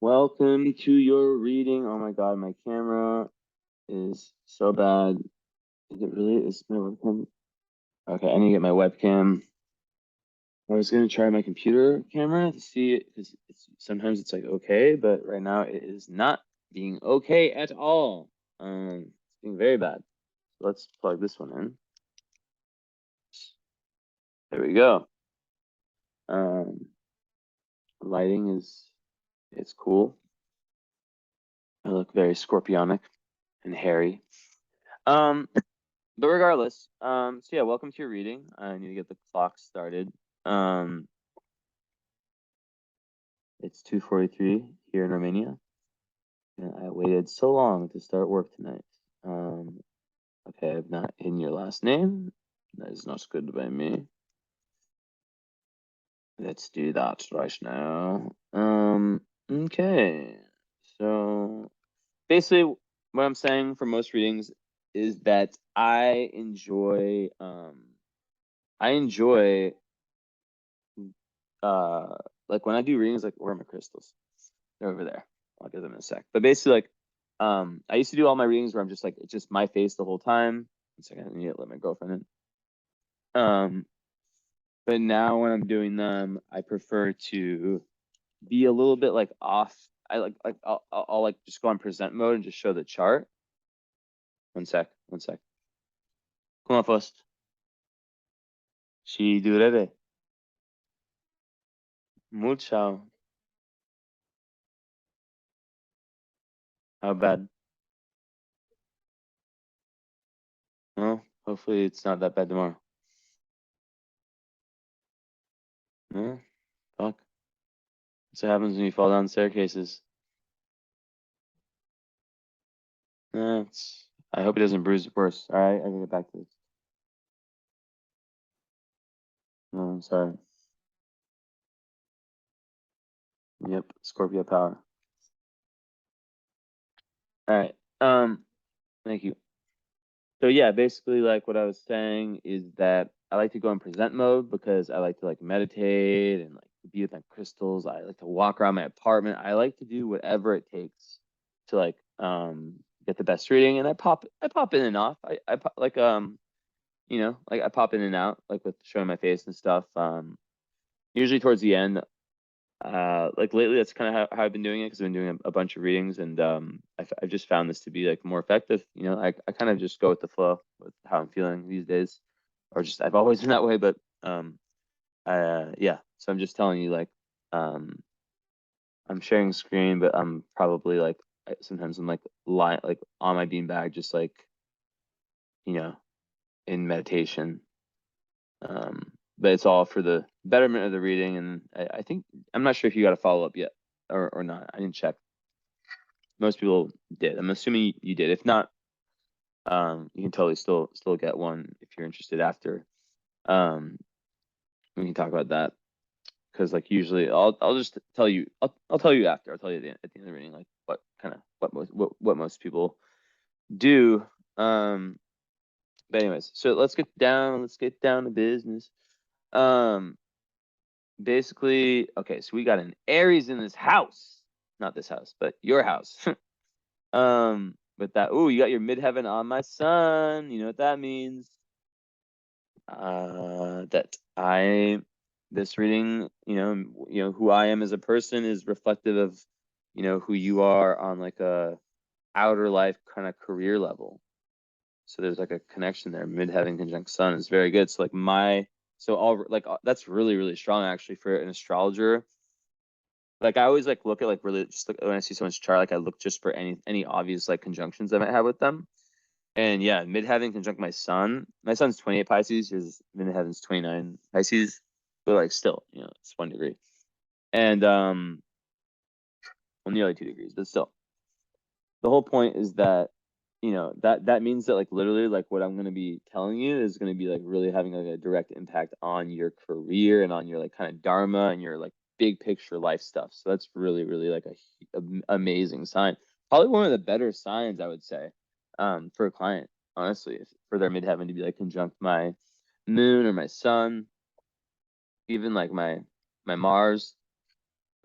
Welcome to your reading. Oh my god, my camera is so bad. Is it really? Is my webcam? Okay, I need to get my webcam. I was gonna try my computer camera to see it because sometimes it's like okay, but right now it is not being okay at all. It's being very bad. Let's plug this one in. There we go. Um, lighting it's cool. I look very scorpionic and hairy. Um, But regardless, so yeah, welcome to your reading. I need to get the clock started. It's 2:43 here in Romania, and I waited so long to start work tonight. Okay, I've not hidden your last name. That is not good by me. Let's do that right now. Okay. So basically, what I'm saying for most readings is that I enjoy like when I do readings, like where are my crystals? They're over there. I'll get them in a sec. But basically, like, I used to do all my readings where I'm just like it's just my face the whole time. One second, I need to let my girlfriend in. But now when I'm doing them, I prefer to be a little bit like off. I like I'll like just go on present mode and just show the chart. One sec. Come on, first. Ci durere. Mucho. How bad? Well, hopefully it's not that bad tomorrow. No, fuck. That's what happens when you fall down staircases. I hope it doesn't bruise worse. All right, I can get back to this. No, I'm sorry. Yep, Scorpio power. All right. Thank you. So yeah, basically like what I was saying is that I like to go in present mode because I like to like meditate and like be with my crystals. I like to walk around my apartment. I like to do whatever it takes to like get the best reading, and I pop in and off. I pop, like like I pop in and out like with showing my face and stuff. Usually towards the end. Like lately, that's kind of how I've been doing it because I've been doing a bunch of readings, and I've just found this to be like more effective. I kind of just go with the flow with how I'm feeling these days, or just I've always been that way. But yeah. So I'm just telling you, like, um, I'm sharing screen, but I'm probably like sometimes I'm like lying like on my beanbag, just like you know in meditation. Um, but it's all for the betterment of the reading, and I think I'm not sure if you got a follow up yet or not. I didn't check. Most people did. I'm assuming you did. If not, you can totally still get one if you're interested after. Um, we can talk about that because like usually I'll just tell you I'll tell you after. I'll tell you at the end of the reading like what kind of what most people do. But anyways, so let's get down to business. Um, basically, okay, so we got an Aries in this house. Not this house, but your house. With that, ooh, you got your midheaven on my sun. You know what that means? That this reading, who I am as a person is reflective of, who you are on like a outer life kind of career level. So there's like a connection there. Midheaven conjunct sun is very good. So that's really, really strong actually for an astrologer. Like I always like look at like really just look when I see someone's chart, like I look just for any obvious like conjunctions I might have with them. And yeah, midheaven conjunct my sun. My sun's 28 Pisces, his midheaven's 29 Pisces, but like still, it's 1 degree. And well, nearly 2 degrees, but still. The whole point is that, that means that like literally like what I'm gonna be telling you is gonna be like really having like a direct impact on your career and on your like kind of dharma and your like big picture life stuff. So that's really, really like a amazing sign. Probably one of the better signs I would say, for a client, honestly, for their midheaven to be like conjunct my moon or my sun, even like my Mars.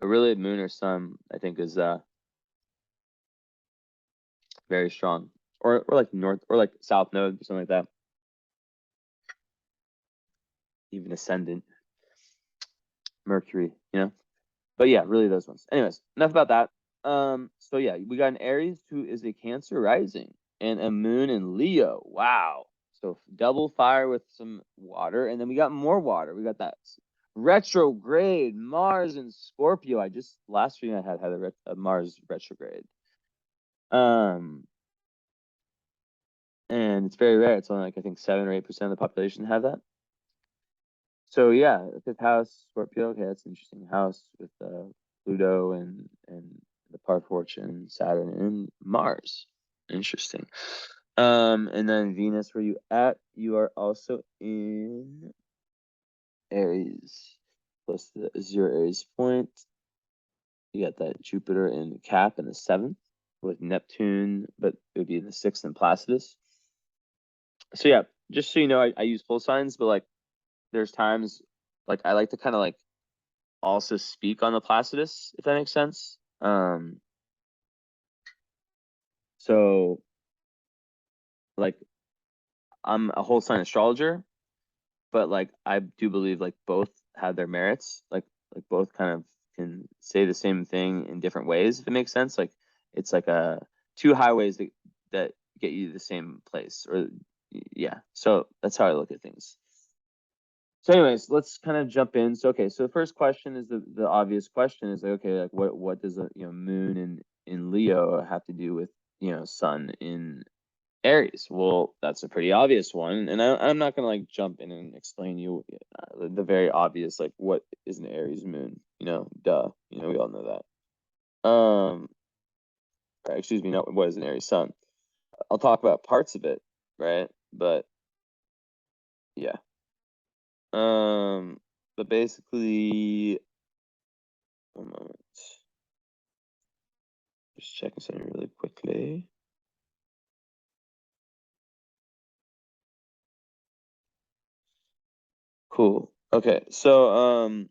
But really, moon or sun, I think, is very strong, or like north or like south node or something like that. Even ascendant Mercury, you know. But yeah, really those ones. Anyways, enough about that. So yeah, we got an Aries who is a Cancer rising and a moon in Leo. Wow. So double fire with some water, and then we got more water. We got that retrograde Mars in Scorpio. I just last week I had a Mars retrograde. And it's very rare. It's only like I think 7 or 8% of the population have that. So yeah, fifth house, Scorpio. Okay, that's an interesting house with Pluto and the par fortune, Saturn, and Mars. Interesting. And then Venus, where you at? You are also in Aries, close to the 0 Aries point. You got that Jupiter in Cap in the 7th with Neptune, but it would be in the 6th in Placidus. So yeah, just so you know, I use full signs, but like there's times like I like to kind of like also speak on the Placidus, if that makes sense. So like I'm a whole sign astrologer, but like I do believe like both have their merits. Like both kind of can say the same thing in different ways, if it makes sense. Like it's like a two highways that get you to the same place, or yeah. So that's how I look at things. So anyways, let's kind of jump in. So okay, so the first question is the obvious question is like, okay, like what does a moon in Leo have to do with sun in Aries? Well, that's a pretty obvious one, and I'm not gonna like jump in and explain you the very obvious, like what is an Aries moon, duh, we all know that. Or excuse me, not what is an Aries sun. I'll talk about parts of it, right? But yeah, but basically, one moment, just checking something really quickly. Cool. Okay, so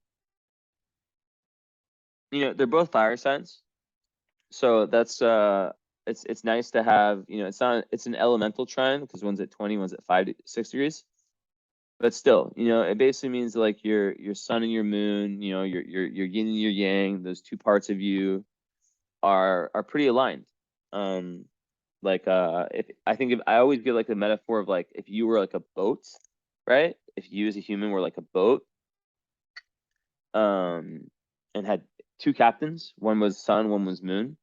they're both fire signs. So that's it's nice to have, it's an elemental trine because one's at 20, one's at 6 degrees. But still, it basically means like your sun and your moon, your yin and your yang, those two parts of you are pretty aligned. Like if I think if I always give like the metaphor of like if you were like a boat, right? If you as a human were like a boat, and had two captains, one was sun, one was moon,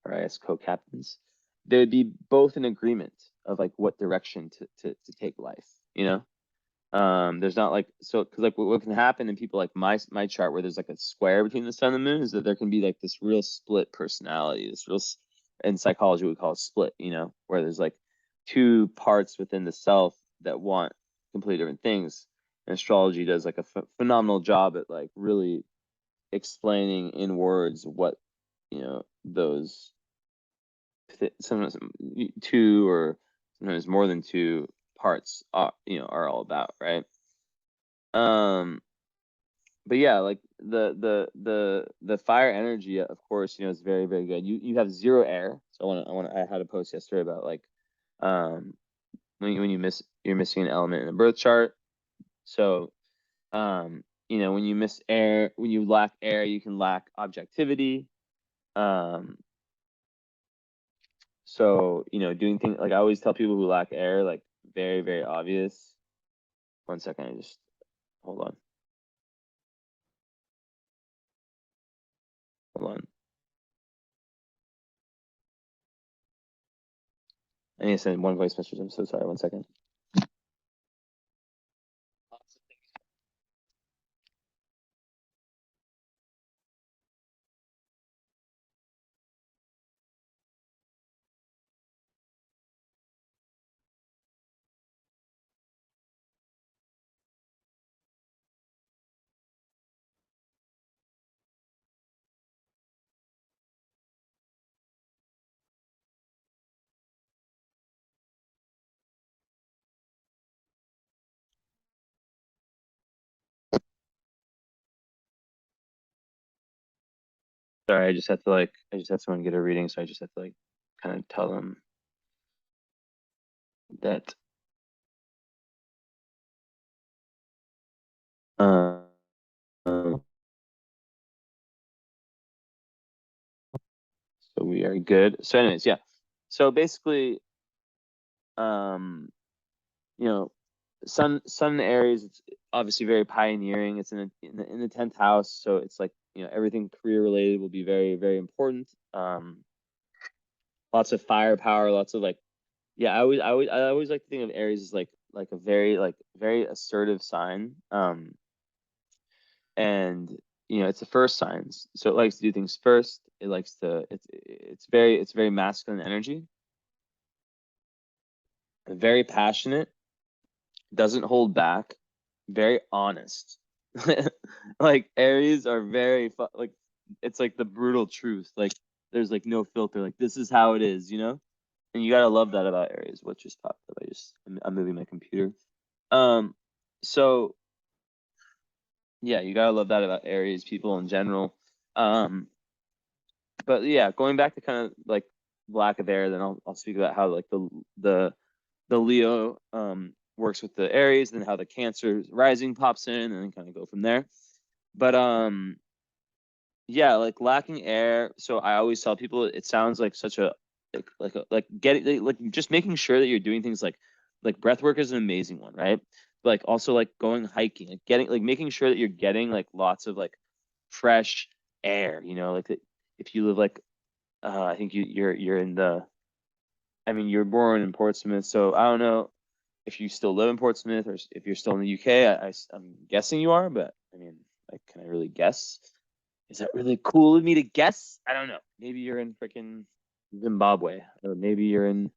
or I guess co-captains, they would be both in agreement of like what direction to take life, there's not like, so because like what can happen in people like my chart where there's like a square between the sun and the moon is that there can be like this real split personality, this real, in psychology we call it split, where there's like two parts within the self that want completely different things. And astrology does like a phenomenal job at like really explaining in words what those sometimes two or sometimes more than two parts are all about, right? But yeah, like the fire energy, of course, is very, very good. You have zero air. So I had a post yesterday about like when you're missing an element in a birth chart. So when you miss air, when you lack air, you can lack objectivity. So, doing things like I always tell people who lack air, like very, very obvious. One second, I just hold on. Hold on. I need to send one voice message. I'm so sorry. One second. Sorry, I just had someone get a reading, so I just had to like kind of tell them that. Uh, so we are good. So, anyways, yeah. So basically, um, you know, Sun in Aries, it's obviously very pioneering. It's in the 10th house, so it's like, everything career related will be very, very important. Lots of firepower, lots of like, yeah, I always like to think of Aries as like a very assertive sign. And it's the first sign, so it likes to do things first. It likes to it's very masculine energy, very passionate, doesn't hold back, very honest. Like Aries are like, it's like the brutal truth. Like there's like no filter. Like this is how it is, And you gotta love that about Aries. What just popped up? I'm moving my computer. Um, so yeah, you gotta love that about Aries people in general. Um, but yeah, going back to kind of like lack of air, then I'll speak about how like the Leo works with the Aries, and how the Cancer rising pops in, and then kind of go from there. But yeah, like lacking air. So I always tell people it sounds like such a like getting like just making sure that you're doing things like breath work is an amazing one, right? Like also like going hiking, like getting like making sure that you're getting like lots of like fresh air, like if you live like I think you're in the I mean you're born in Portsmouth, so I don't know if you still live in Portsmouth or if you're still in the UK. I'm guessing you are, but I mean, like, can I really guess? Is that really cool of me to guess? I don't know. Maybe you're in freaking Zimbabwe, or maybe you're in,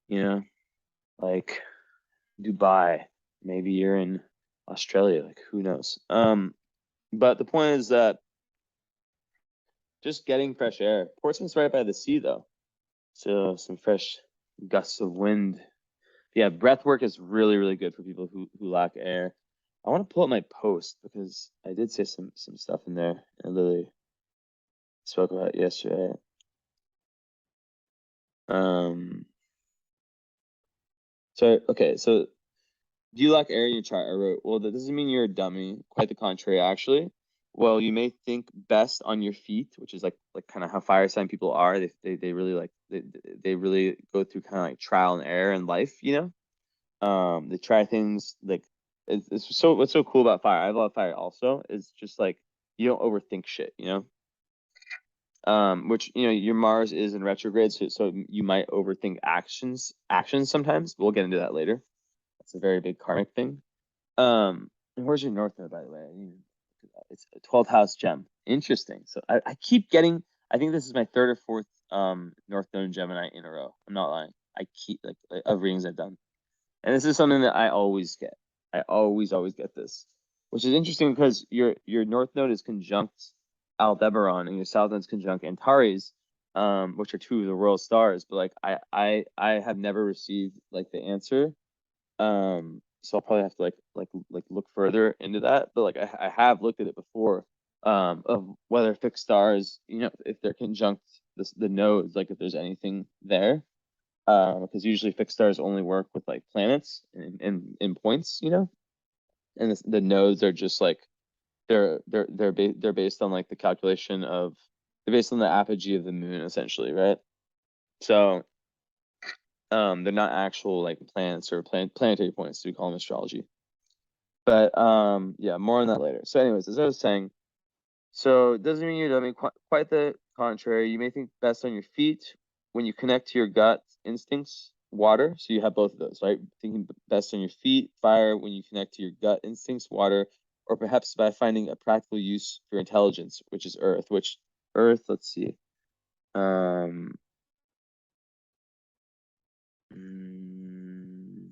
you know, like Dubai. Maybe you're in Australia. Like, who knows? But the point is that just getting fresh air. Portsmouth's right by the sea, though, so some fresh gusts of wind. Yeah, breath work is really, really good for people who lack air. I want to pull up my post because I did say some stuff in there. I literally spoke about it yesterday. Um, so okay, so do you lack air in your chart? I wrote, well, that doesn't mean you're a dummy. Quite the contrary, actually. Well, you may think best on your feet, which is like kind of how fire sign people are. They really like they really go through kind of like trial and error in life, They try things like it's so what's so cool about fire. I love fire also. Is just like you don't overthink shit, Which your Mars is in retrograde, so you might overthink actions sometimes. We'll get into that later. That's a very big karmic thing. And where's your North Node, by the way? It's a 12th house gem. Interesting. So I keep getting. I think this is my third or fourth North Node in Gemini in a row. I'm not lying. I keep like of readings I've done. And this is something that I always get. I always get this, which is interesting because your North Node is conjunct Aldebaran and your South Node is conjunct Antares, which are two of the royal stars. But like I have never received like the answer. So I'll probably have to like look further into that. But like I have looked at it before, of whether fixed stars, if they're conjunct the nodes, like if there's anything there, because usually fixed stars only work with like planets in points, and the nodes are just like they're based on like the calculation of they're based on the apogee of the moon essentially, right? So they're not actual like planets or planetary points, so we call them astrology. But yeah, more on that later. So anyways, as I was saying, so it doesn't mean you're dummy. Quite the contrary. You may think best on your feet when you connect to your gut instincts, water. So you have both of those, right? Thinking best on your feet, fire when you connect to your gut instincts, water, or perhaps by finding a practical use for intelligence, which is earth. Which earth, let's see. Um, mm,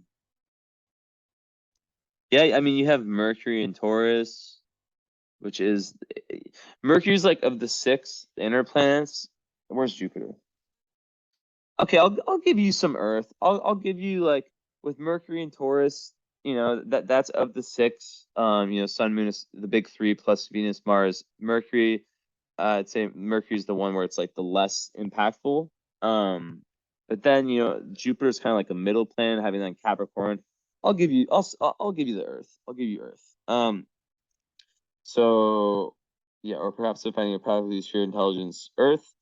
yeah, I mean you have Mercury and Taurus, which is Mercury's like of the six inner planets. Where's Jupiter? Okay, I'll give you some Earth. I'll give you like with Mercury and Taurus, that's of the six. Sun, Moon is the big three plus Venus, Mars, Mercury. I'd say Mercury's the one where it's like the less impactful. But then Jupiter's kind of like a middle planet, having like Capricorn. I'll give you the Earth. I'll give you Earth. So yeah, or perhaps defining a practically sheer intelligence. Earth.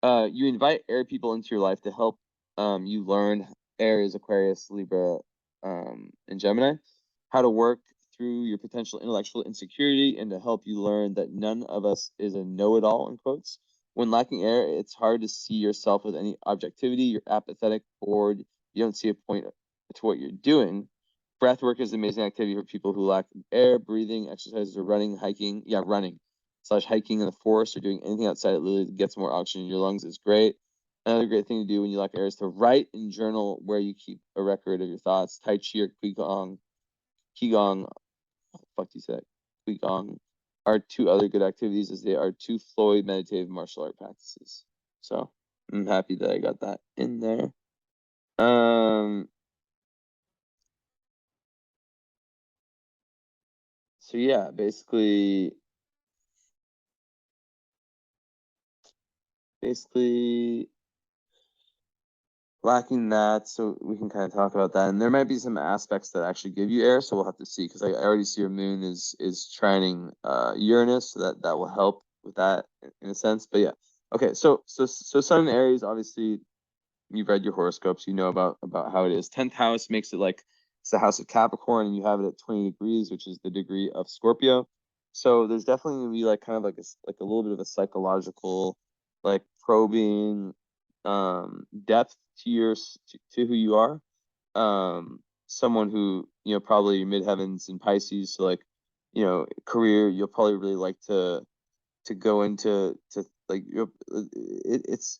You invite air people into your life to help you learn, Aries, Aquarius, Libra, and Gemini, how to work through your potential intellectual insecurity and to help you learn that none of us is a know-it-all, in quotes. When lacking air, it's hard to see yourself with any objectivity. You're apathetic, bored. You don't see a point to what you're doing. Breath work is an amazing activity for people who lack air. Breathing exercises or running, hiking. Yeah, running / hiking in the forest or doing anything outside it literally gets more oxygen in your lungs is great. Another great thing to do when you lack air is to write and journal where you keep a record of your thoughts. Tai Chi or Qigong, fuck you said, Qigong are two other good activities as they are two Floyd meditative martial art practices. So I'm happy that I got that in there. So yeah, basically lacking that, so we can kind of talk about that. And there might be some aspects that actually give you air, so we'll have to see, because I already see your moon is trining Uranus, so that will help with that in a sense. But yeah, okay. So Sun in Aries, obviously, you've read your horoscopes, you know about how it is. 10th house makes it like it's the house of Capricorn, and you have it at 20 degrees, which is the degree of Scorpio. So there's definitely gonna be like kind of like a little bit of a psychological, like probing depth to to who you are. Someone who probably midheavens in Pisces, so like career, you'll probably really like to go into like it's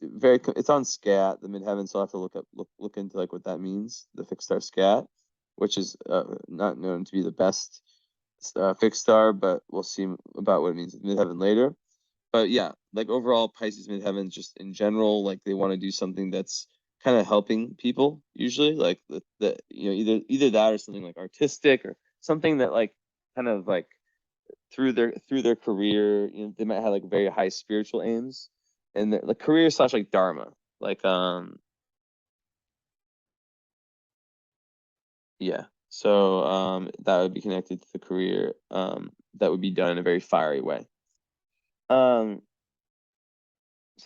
on scat, the midheaven, so I'll have to look into like what that means, the fixed star scat, which is not known to be the best fixed star, but we'll see about what it means in midheaven later. But yeah, like overall, Pisces midheaven, just in general, like they want to do something that's kind of helping people, usually like the either that or something like artistic or something that like kind of like through their career, they might have like very high spiritual aims, and the career / like dharma, like yeah. So that would be connected to the career, that would be done in a very fiery way. So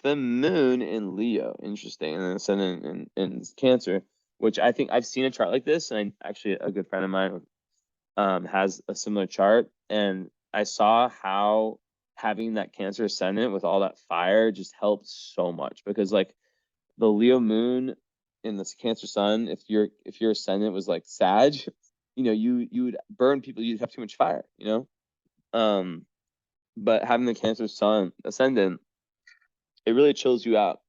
the moon in Leo, interesting, and then sun in Cancer, which I think I've seen a chart like this, and actually a good friend of mine has a similar chart, and I saw how having that Cancer ascendant with all that fire just helps so much, because like the Leo moon in this Cancer sun, if your ascendant was like Sag, you would burn people. You'd have too much fire, but having the Cancer sun ascendant, it really chills you out.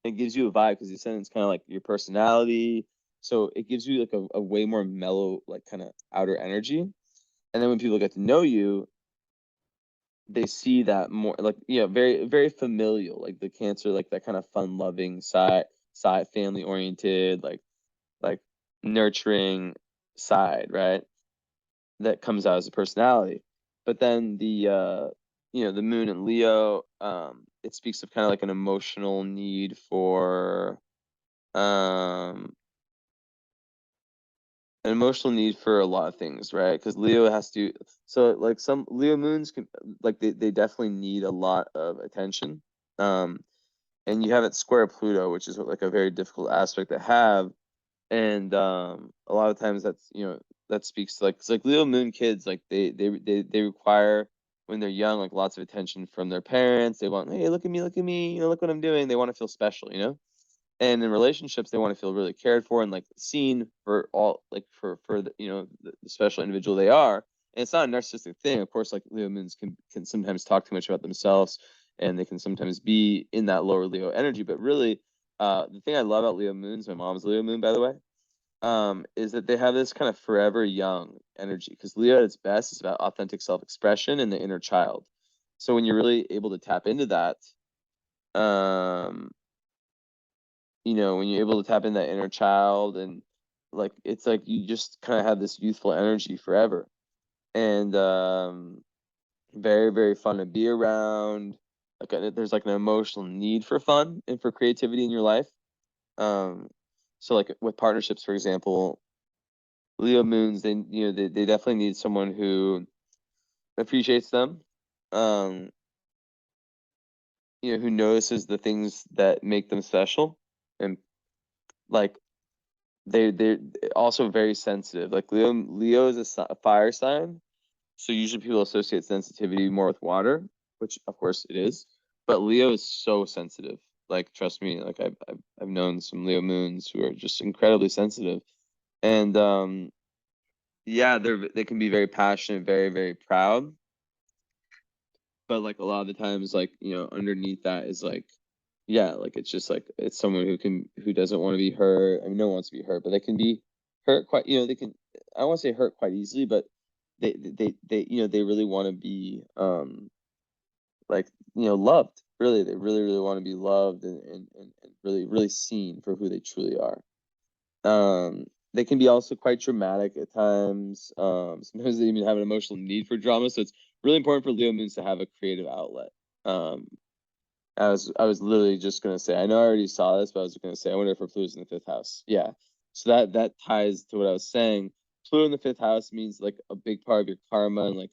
It gives you a vibe because the ascendant's kind of like your personality, so it gives you like a way more mellow, like kind of outer energy. And then when people get to know you, they see that more like very very familial, like the Cancer, like that kind of fun loving side, family oriented, like nurturing side, right? That comes out as a personality. But then the moon in Leo, it speaks of kind of like an emotional need for um a lot of things, right? Because Leo has to, so like some Leo moons can, like they definitely need a lot of attention. And you have it square Pluto, which is like a very difficult aspect to have. And a lot of times that speaks to like, it's like Leo moon kids, like they require, when they're young, like lots of attention from their parents. They want, hey, look at me, look what I'm doing. They want to feel special. And in relationships, they want to feel really cared for and like seen for all, like for the special individual they are. And it's not a narcissistic thing, of course. Like Leo moons can sometimes talk too much about themselves, and they can sometimes be in that lower Leo energy. But really, the thing I love about Leo moons, my mom's Leo moon, by the way, is that they have this kind of forever young energy, because Leo at its best is about authentic self-expression and the inner child. So when you're really able to tap into that, um, when you're able to tap into that inner child, and like it's like you just kind of have this youthful energy forever, and very very fun to be around. there's like an emotional need for fun and for creativity in your life. So like with partnerships, for example, Leo moons, they definitely need someone who appreciates them, who notices the things that make them special, and like they're also very sensitive. Like Leo is a fire sign, so usually people associate sensitivity more with water, which of course it is. But Leo is so sensitive. Like trust me, like I've known some Leo moons who are just incredibly sensitive, and yeah, they can be very passionate, very very proud. But like a lot of the times, like underneath that is like, yeah, like it's just like it's someone who doesn't want to be hurt. I mean, no one wants to be hurt, but they can be hurt quite. They can. I don't want to say hurt quite easily, but they really want to be like loved. Really, they really really want to be loved and really really seen for who they truly are. They can be also quite dramatic at times. Sometimes they even have an emotional need for drama. So it's really important for Leo moons to have a creative outlet. Um, I was literally just gonna say, I know I already saw this, but I was gonna say, I wonder if Pluto's in the fifth house. Yeah. So that ties to what I was saying. Pluto in the fifth house means like a big part of your karma and like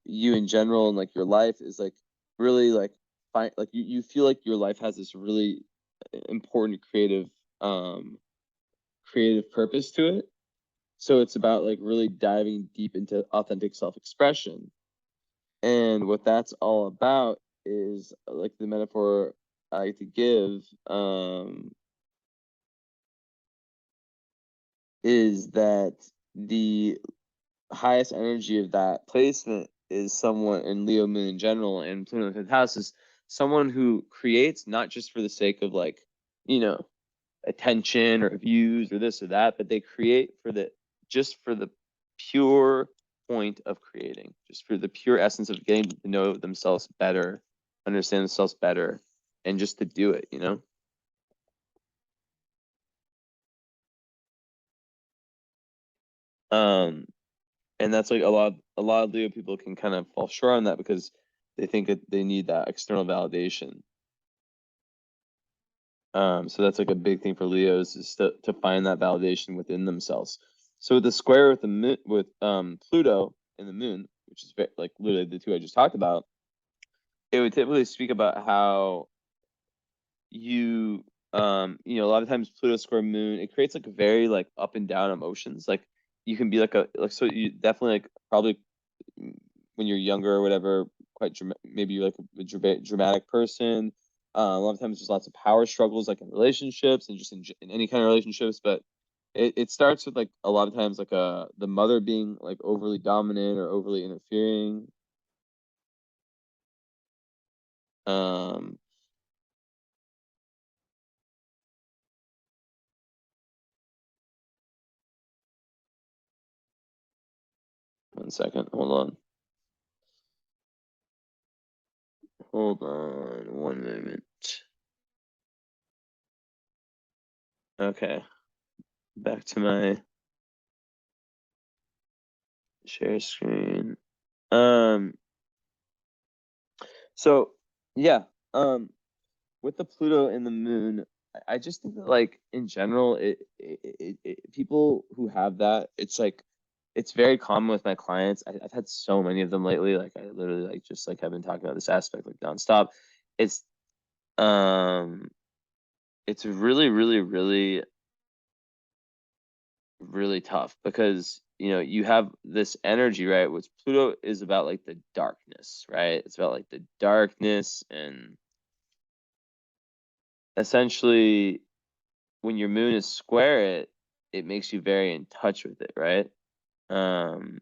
you in general and like your life is like really like fine. Like you feel like your life has this really important creative purpose to it. So it's about like really diving deep into authentic self-expression. And what that's all about is like the metaphor I like to give is that the highest energy of that placement is someone in Leo moon in general and Pluto in the fifth house is someone who creates not just for the sake of like, attention or views or this or that, but they create for the pure point of creating, just for the pure essence of getting to know themselves better, understand themselves better, and just to do it, and that's like a lot of Leo people can kind of fall short on that because they think that they need that external validation. So that's like a big thing for Leos is to find that validation within themselves. So with the square with the moon, with Pluto and the moon, which is like literally the two I just talked about, it would typically speak about how a lot of times Pluto square moon, it creates like a very like up and down emotions. Like you can be so you definitely like probably when you're younger or whatever, maybe you're like a dramatic person. A lot of times there's lots of power struggles, like in relationships and just in any kind of relationships. But it starts with like a lot of times like the mother being like overly dominant or overly interfering. Um, 1 second, hold on, 1 moment. Okay, back to my share screen. Um, so yeah, with the Pluto and the Moon, I just think that like in general, people who have that, it's like it's very common with my clients. I've had so many of them lately. Like I literally like just like have been talking about this aspect like nonstop. It's um, it's really, really, really, really tough because you have this energy, right? Which Pluto is about like the darkness, right? It's about like the darkness and essentially when your moon is square it makes you very in touch with it, right? Um,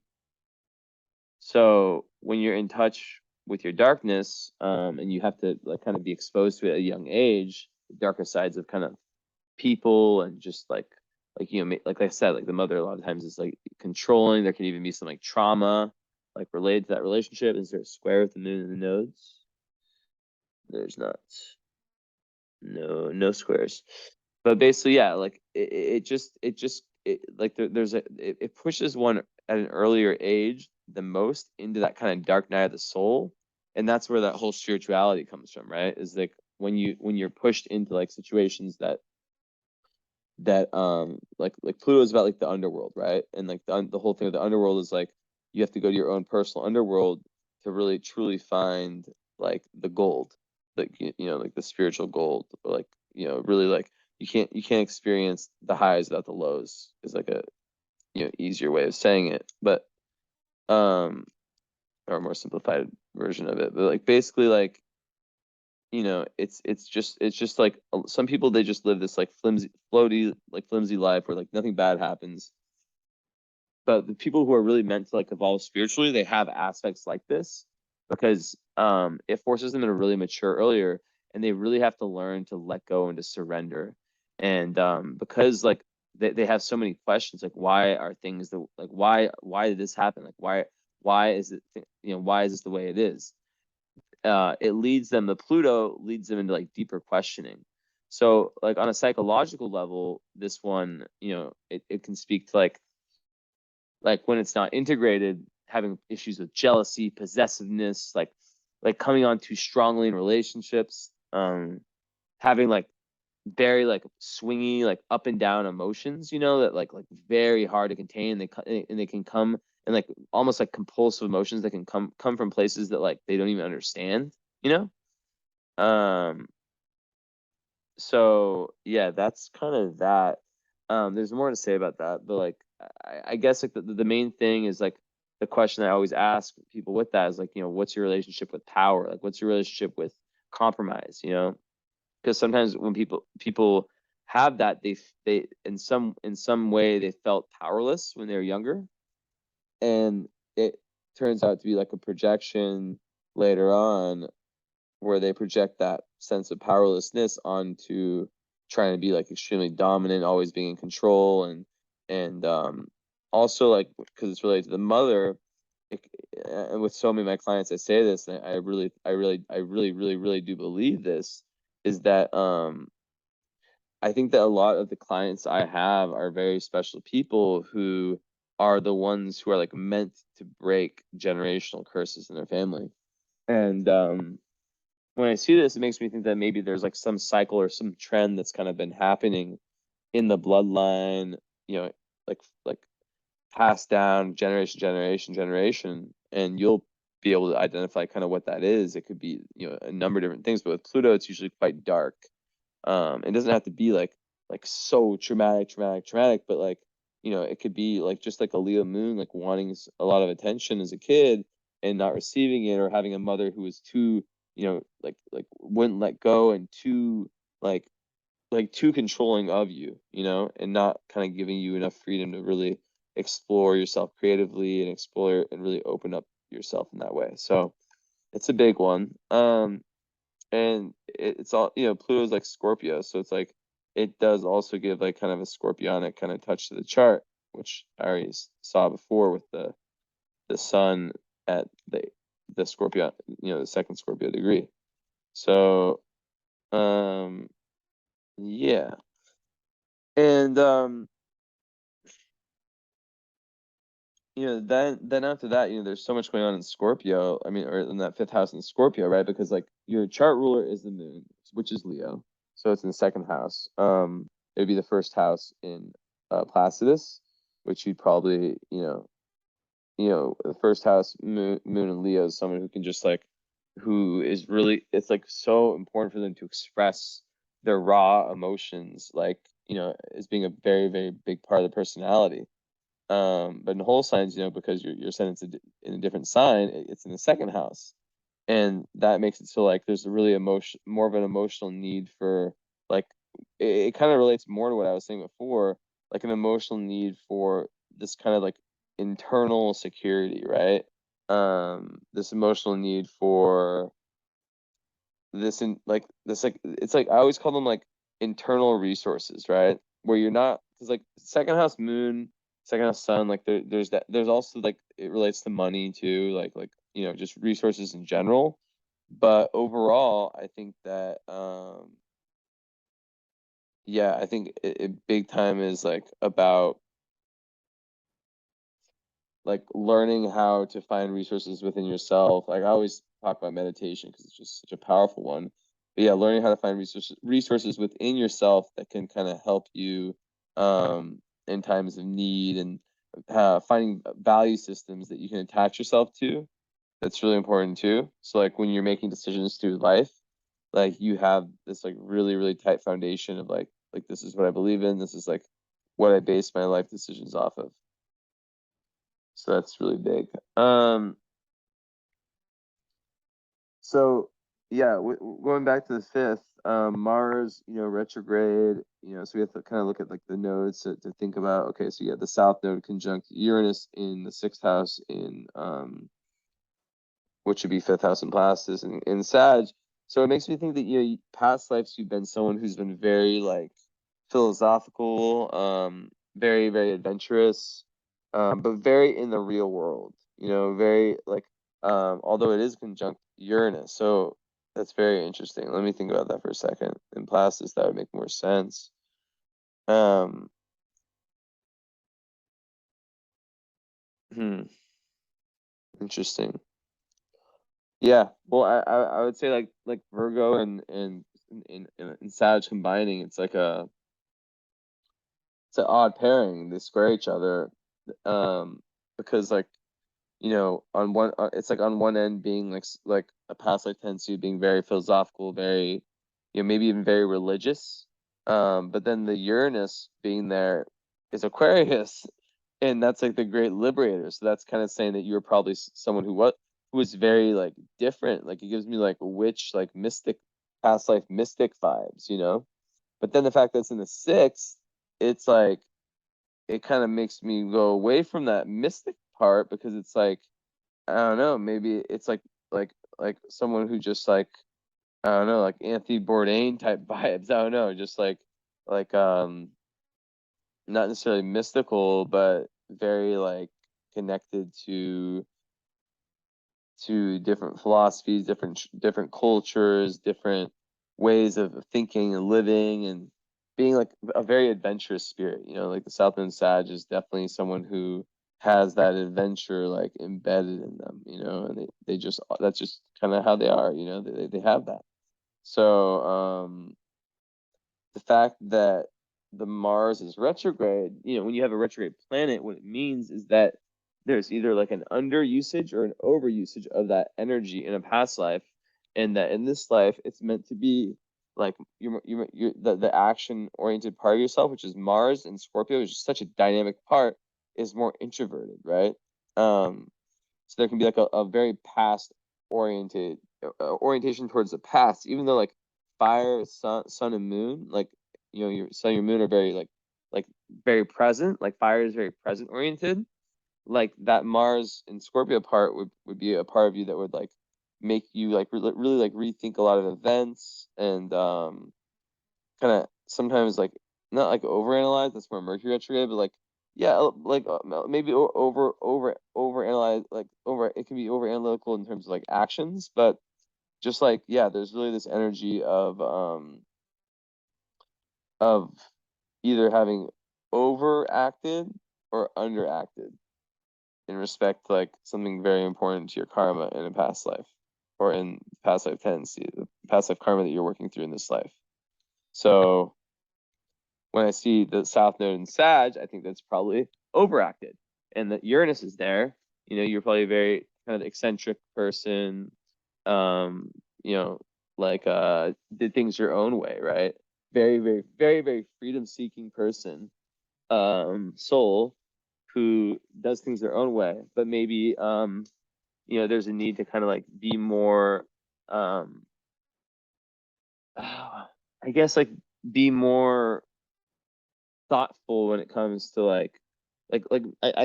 so when you're in touch with your darkness, and you have to like kind of be exposed to it at a young age, the darker sides of kind of people and just like like I said, like the mother a lot of times is like controlling. There can even be some like trauma like related to that relationship. Is there a square with the moon and the nodes? There's not. No squares. But basically, yeah, like like it pushes one at an earlier age the most into that kind of dark night of the soul. and that's where that whole spirituality comes from, right? Is like when you're pushed into like situations that like Pluto is about like the underworld, right? And like the whole thing of the underworld is like you have to go to your own personal underworld to really truly find like the gold, like you know, like the spiritual gold, or like, you know, really like you can't experience the highs without the lows is like a, you know, easier way of saying it, but um or a more simplified version of it, but like basically like, you know, it's just like some people, they just live this like flimsy life where like nothing bad happens. But the people who are really meant to like evolve spiritually, they have aspects like this because it forces them to really mature earlier, and they really have to learn to let go and to surrender. And because like they have so many questions, like why are things the like why did this happen? Like why is it, you know, why is this the way it is? It leads them, the Pluto leads them into like deeper questioning. So like on a psychological level, this one, you know, it can speak to like when it's not integrated, having issues with jealousy, possessiveness, like coming on too strongly in relationships, having like very like swingy, like up and down emotions, you know, that like very hard to contain. And they can come, and like almost like compulsive emotions that can come from places that like they don't even understand, you know. So yeah, that's kind of that. There's more to say about that, but like I guess like the main thing is like the question I always ask people with that is like, you know, what's your relationship with power? Like what's your relationship with compromise, you know? Because sometimes when people have that, they in some way they felt powerless when they were younger, and it turns out to be like a projection later on, where they project that sense of powerlessness onto trying to be like extremely dominant, always being in control, and also like because it's related to the mother. It, and with so many of my clients, I say this, and I really do believe this, is that I think that a lot of the clients I have are very special people who are the ones who are like meant to break generational curses in their family. And when I see this, it makes me think that maybe there's like some cycle or some trend that's kind of been happening in the bloodline, you know, like passed down generation, and you'll be able to identify kind of what that is. It could be, you know, a number of different things, but with Pluto, it's usually quite dark. It doesn't have to be like so traumatic, but like, you know, it could be like just like a Leo moon, like wanting a lot of attention as a kid and not receiving it, or having a mother who was too, you know, like wouldn't let go, and too like too controlling of you, you know, and not kind of giving you enough freedom to really explore yourself creatively and explore and really open up yourself in that way. So it's a big one. And it's all, you know, Pluto's like Scorpio, so it's like it does also give like kind of a scorpionic kind of touch to the chart, which I already saw before with the sun at the Scorpio, you know, the second Scorpio degree. So yeah. And you know, then after that, you know, there's so much going on in Scorpio. I mean, or in that fifth house in Scorpio, right? Because like your chart ruler is the moon, which is Leo, so it's in the second house. It would be the first house in Placidus, which you'd probably, you know, the first house, moon and Leo, is someone who can just like, who is really, it's like so important for them to express their raw emotions, like, you know, as being a very, very big part of the personality. But in whole signs, you know, because your ascendant's in a different sign, it's in the second house, and that makes it so like there's a really more of an emotional need for like, it kind of relates more to what I was saying before, like an emotional need for this kind of like internal security, right? This emotional need for this in like this, like it's like I always call them like internal resources, right? Where you're not, because like second house moon, second house sun, like there's also like it relates to money too, like you know, just resources in general. But overall, I think that yeah, I think it big time is like about like learning how to find resources within yourself. Like I always talk about meditation because it's just such a powerful one. But yeah, learning how to find resources within yourself that can kind of help you in times of need, and finding value systems that you can attach yourself to. That's really important too. So like when you're making decisions through life, like you have this like really, really tight foundation of like this is what I believe in. This is like what I base my life decisions off of. So that's really big. So yeah, going back to the fifth, Mars, retrograde, so we have to kind of look at like the nodes to think about. Okay, so yeah, the South Node conjunct Uranus in the sixth house in which would be fifth house in Plastus and in Sag. So it makes me think that past lives you've been someone who's been very like philosophical, very, very adventurous, but very in the real world, very like although it is conjunct Uranus. So that's very interesting. Let me think about that for a second. In Plastus, that would make more sense. Interesting. Yeah, well, I would say like Virgo and Sag combining, it's like it's an odd pairing. They square each other, because like on one it's like on one end being like a past life tendency being very philosophical, very maybe even very religious, but then the Uranus being there is Aquarius, and that's like the great liberator. So that's kind of saying that you're probably someone who was very like different. Like it gives me like witch, like mystic, past life mystic vibes, But then the fact that it's in the sixth, it's like it kind of makes me go away from that mystic part, because it's like I don't know, maybe it's like someone who just like I don't know, like Anthony Bourdain type vibes. I don't know, just like not necessarily mystical, but very like connected to different philosophies, different cultures, different ways of thinking and living, and being like a very adventurous spirit. Like the Southland Sage is definitely someone who has that adventure like embedded in them, and they just that's just kind of how they are, they have that. So the fact that the Mars is retrograde, when you have a retrograde planet, what it means is that there's either like an under usage or an over usage of that energy in a past life, and that in this life it's meant to be like the action oriented part of yourself, which is Mars and Scorpio, which is such a dynamic part, is more introverted, right? So there can be like a very past oriented orientation towards the past, even though like fire, sun and moon, like your sun, your moon are very like very present. Like fire is very present oriented. Like that Mars and Scorpio part would be a part of you that would like make you like really like rethink a lot of events, and kind of sometimes like not like overanalyze. That's more Mercury retrograde, but like yeah, like maybe overanalyze, like over. It can be over analytical in terms of like actions, but just like yeah, there's really this energy of either having overacted or underacted in respect to like something very important to your karma in a past life, or in past life tendency, the past life karma that you're working through in this life. So when I see the South Node in Sag, I think that's probably overacted. And that Uranus is there, you're probably a very kind of eccentric person, um, like did things your own way, right? Very, very, very, very freedom seeking person, soul who does things their own way, but maybe there's a need to kind of like be more I guess like be more thoughtful when it comes to I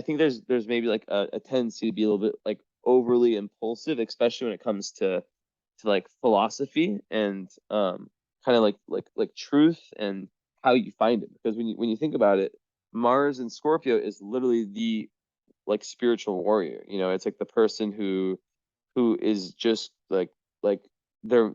think there's maybe like a tendency to be a little bit like overly impulsive, especially when it comes to like philosophy and kind of like truth and how you find it. Because when you think about it, Mars and Scorpio is literally the like spiritual warrior. It's like the person who is just like their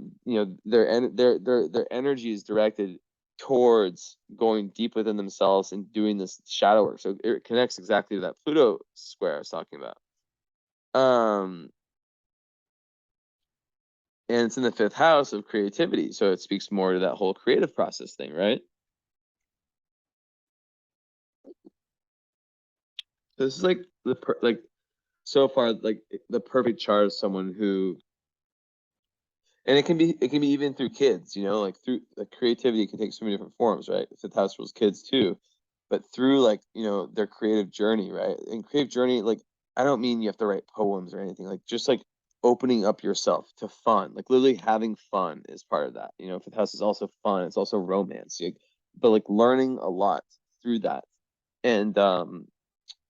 their energy is directed towards going deep within themselves and doing this shadow work. So it connects exactly to that Pluto square I was talking about. and it's in the 5th house of creativity, so it speaks more to that whole creative process thing, right? This is like like so far like the perfect chart of someone who, and it can be even through kids, like through like creativity can take so many different forms, right? 5th house rules kids too, but through like their creative journey, right? And creative journey, like I don't mean you have to write poems or anything, like just like opening up yourself to fun, like literally having fun is part of that. 5th house is also fun, it's also romance, but like learning a lot through that. And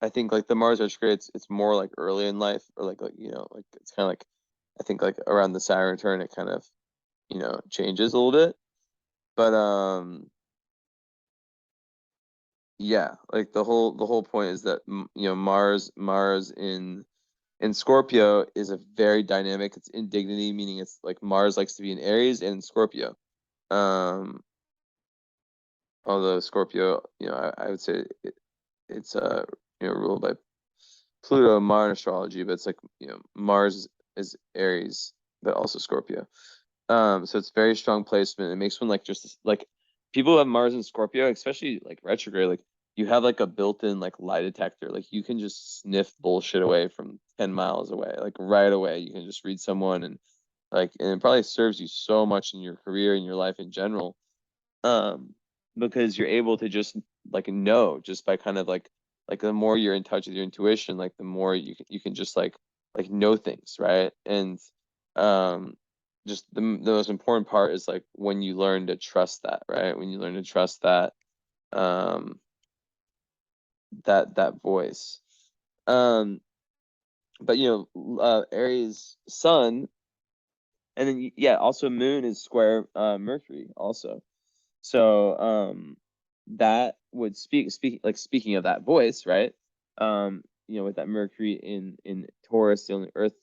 I think like the Mars retrograde, it's more like early in life, or like like it's kind of like, I think like around the Saturn return it kind of changes a little bit. But yeah, like the whole point is that Mars in Scorpio is a very dynamic. It's in dignity, meaning it's like Mars likes to be in Aries and in Scorpio. Um, Although Scorpio, I would say it's ruled by Pluto, modern astrology, but it's like Mars is Aries, but also Scorpio. So it's very strong placement. It makes one like just like people who have Mars and Scorpio, especially like retrograde, like you have like a built-in like lie detector. Like you can just sniff bullshit away from 10 miles away. Like right away, you can just read someone, and it probably serves you so much in your career and your life in general. Um, because you're able to just like know just by kind of like the more you're in touch with your intuition, like the more you can just like know things, right? And um just the most important part is like when you learn to trust that, right? When you learn to trust um that voice. Um but Aries sun, and then yeah, also moon is square Mercury also. So that would speaking of that voice, right? With that Mercury in Taurus, the only Earth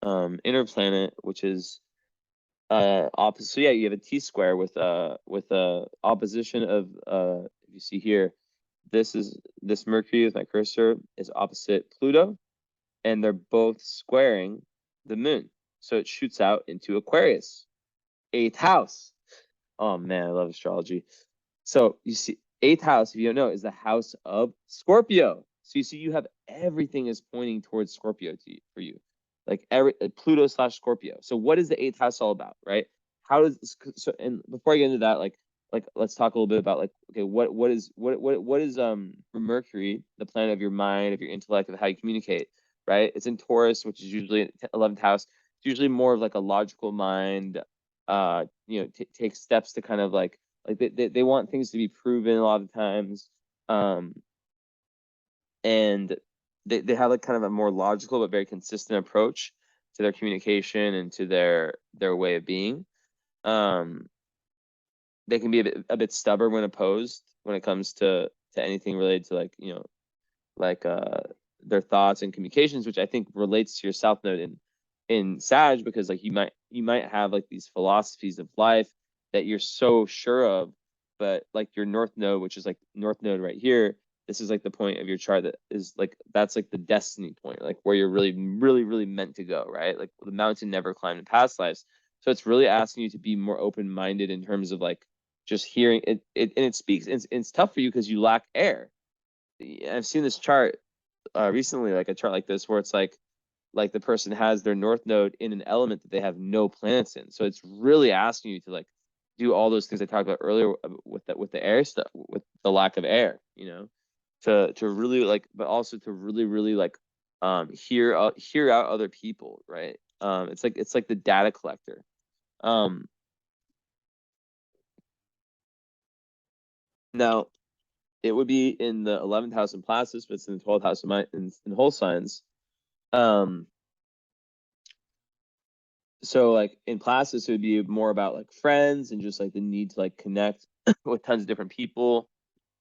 inner planet, which is opposite. So yeah, you have a T square with a opposition of if you see here, this Mercury with my cursor is opposite Pluto, and they're both squaring the moon. So it shoots out into Aquarius, 8th house. Oh man, I love astrology. So you see, 8th house, if you don't know, is the house of Scorpio. So you see, you have everything is pointing towards Scorpio for you, like every Pluto / Scorpio. So what is the 8th house all about, right? How does so? And before I get into that, like let's talk a little bit about like, okay, what is for Mercury, the planet of your mind, of your intellect, of how you communicate, right? It's in Taurus, which is usually 11th house. It's usually more of like a logical mind. Take steps to kind of like they want things to be proven a lot of times, and they have like kind of a more logical but very consistent approach to their communication and to their way of being. They can be a bit stubborn when opposed when it comes to anything related to like their thoughts and communications, which I think relates to your South Node in Sag, because like you might have like these philosophies of life that you're so sure of, but like your North Node, which is like North Node right here, this is like the point of your chart that is like that's like the destiny point, like where you're really really really meant to go, right? Like the mountain never climbed in past lives. So it's really asking you to be more open-minded in terms of like just hearing it and it speaks. It's tough for you because you lack air. I've seen this chart recently, like a chart like this, where it's like the person has their North Node in an element that they have no planets in. So it's really asking you to like do all those things I talked about earlier with the air stuff, with the lack of air, to really like, but also to really really like hear out other people, right? It's like the data collector. Um, Now it would be in the 11th house in Placidus, but it's in the 12th house in whole signs. Um, so like in Placidus, it would be more about like friends and just like the need to like connect with tons of different people,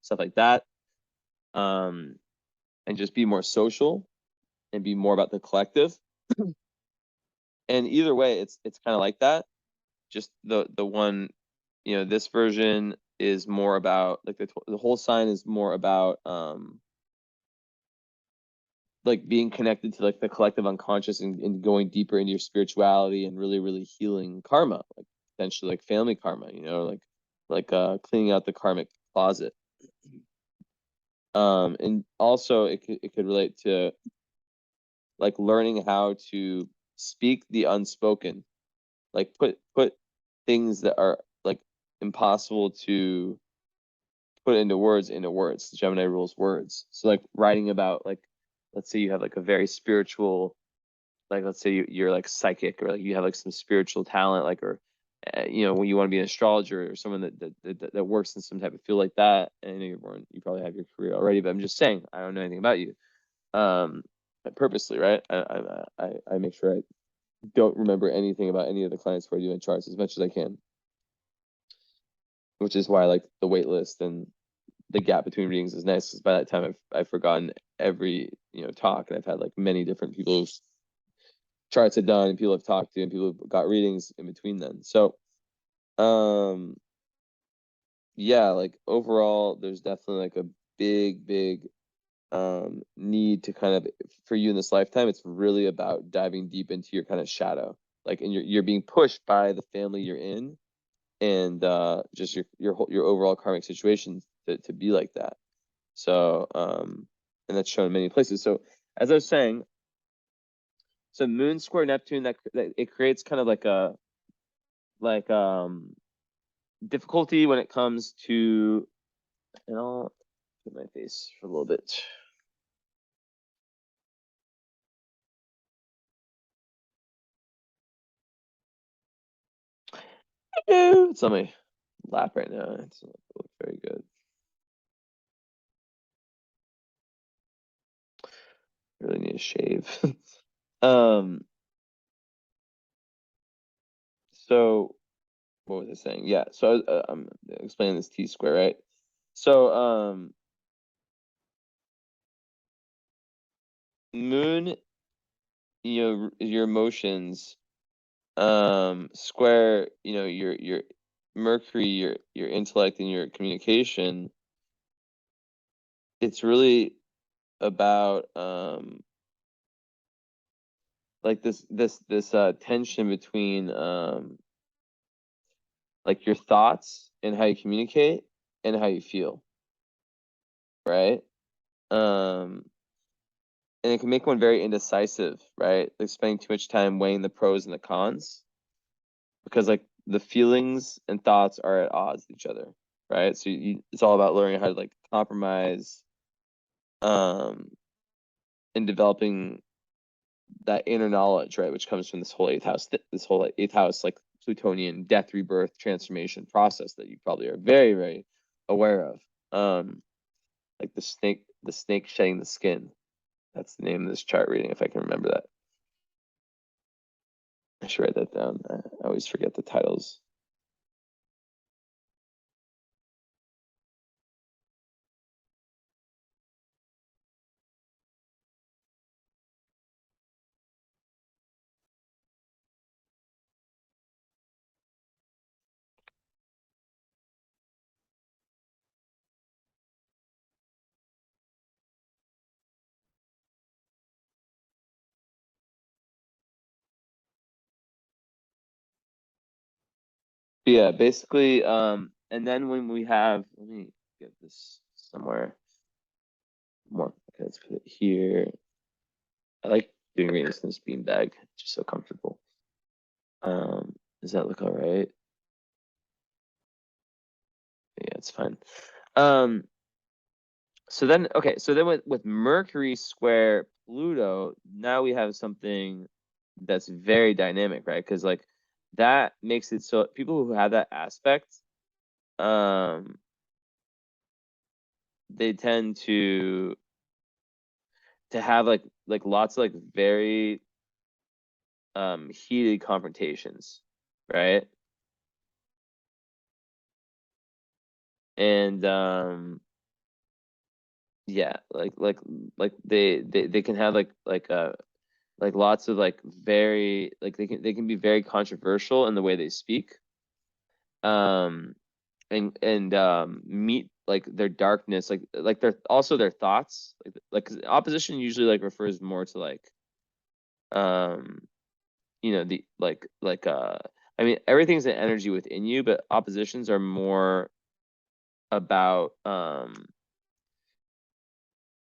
stuff like that. Um, and just be more social and be more about the collective. And either way, it's kind of like that. Just the one, this version is more about like the whole sign is more about like being connected to like the collective unconscious and going deeper into your spirituality and really, really healing karma, like potentially like family karma, you know, like cleaning out the karmic closet. And also it could relate to like learning how to speak the unspoken, like put things that are like impossible to put into words. Gemini rules words. So like writing about, like, let's say you have like a very spiritual, like let's say you're like psychic, or like you have like some spiritual talent, like, or you know, when you want to be an astrologer or someone that works in some type of field like that. And I know you probably have your career already, but I'm just saying, I don't know anything about you. um Purposely, right? I make sure I don't remember anything about any of the clients who are doing charts as much as I can, which is why I like the wait list and the gap between readings is nice, because by that time I've forgotten every, you know, talk, and I've had like many different people's charts have done, and people have talked to, and people have got readings in between then. So yeah, like overall there's definitely like a big need to kind of, for you in this lifetime, it's really about diving deep into your kind of shadow, like, and you're being pushed by the family you're in, and just your overall karmic situation to be like that. So and that's shown in many places. So as I was saying, so Moon square Neptune, that it creates kind of like a like difficulty when it comes to, and I'll put my face for a little bit. It's on my lap right now. It doesn't look very good. Really need to shave. So what was I saying? Yeah, so I'm explaining this T square, right? So Moon, you know, your emotions, square, you know, your Mercury, your intellect and your communication. It's really about like this tension between like your thoughts and how you communicate and how you feel, right? um and it can make one very indecisive, right? Like spending too much time weighing the pros and the cons, because like the feelings and thoughts are at odds with each other, right? So it's all about learning how to like compromise, um and developing that inner knowledge, right, which comes from this whole eighth house like Plutonian death, rebirth, transformation process that you probably are very, very aware of. Like the snake shedding the skin. That's the name of this chart reading, if I can remember that. I should write that down. I always forget the titles. But yeah, basically, and then when we have, let me get this somewhere more. Okay, let's put it here. I like doing readings in this beanbag. It's just so comfortable. Does that look all right? Yeah, it's fine. So then, okay, so then with Mercury square Pluto, now we have something that's very dynamic, right? Because like that makes it so people who have that aspect, um, they tend to have like lots of like very heated confrontations, right? And yeah, like they can have like lots of like very, like they can be very controversial in the way they speak, and meet like their darkness, like their also their thoughts, like 'cause opposition usually like refers more to like you know, the I mean everything's an energy within you, but oppositions are more about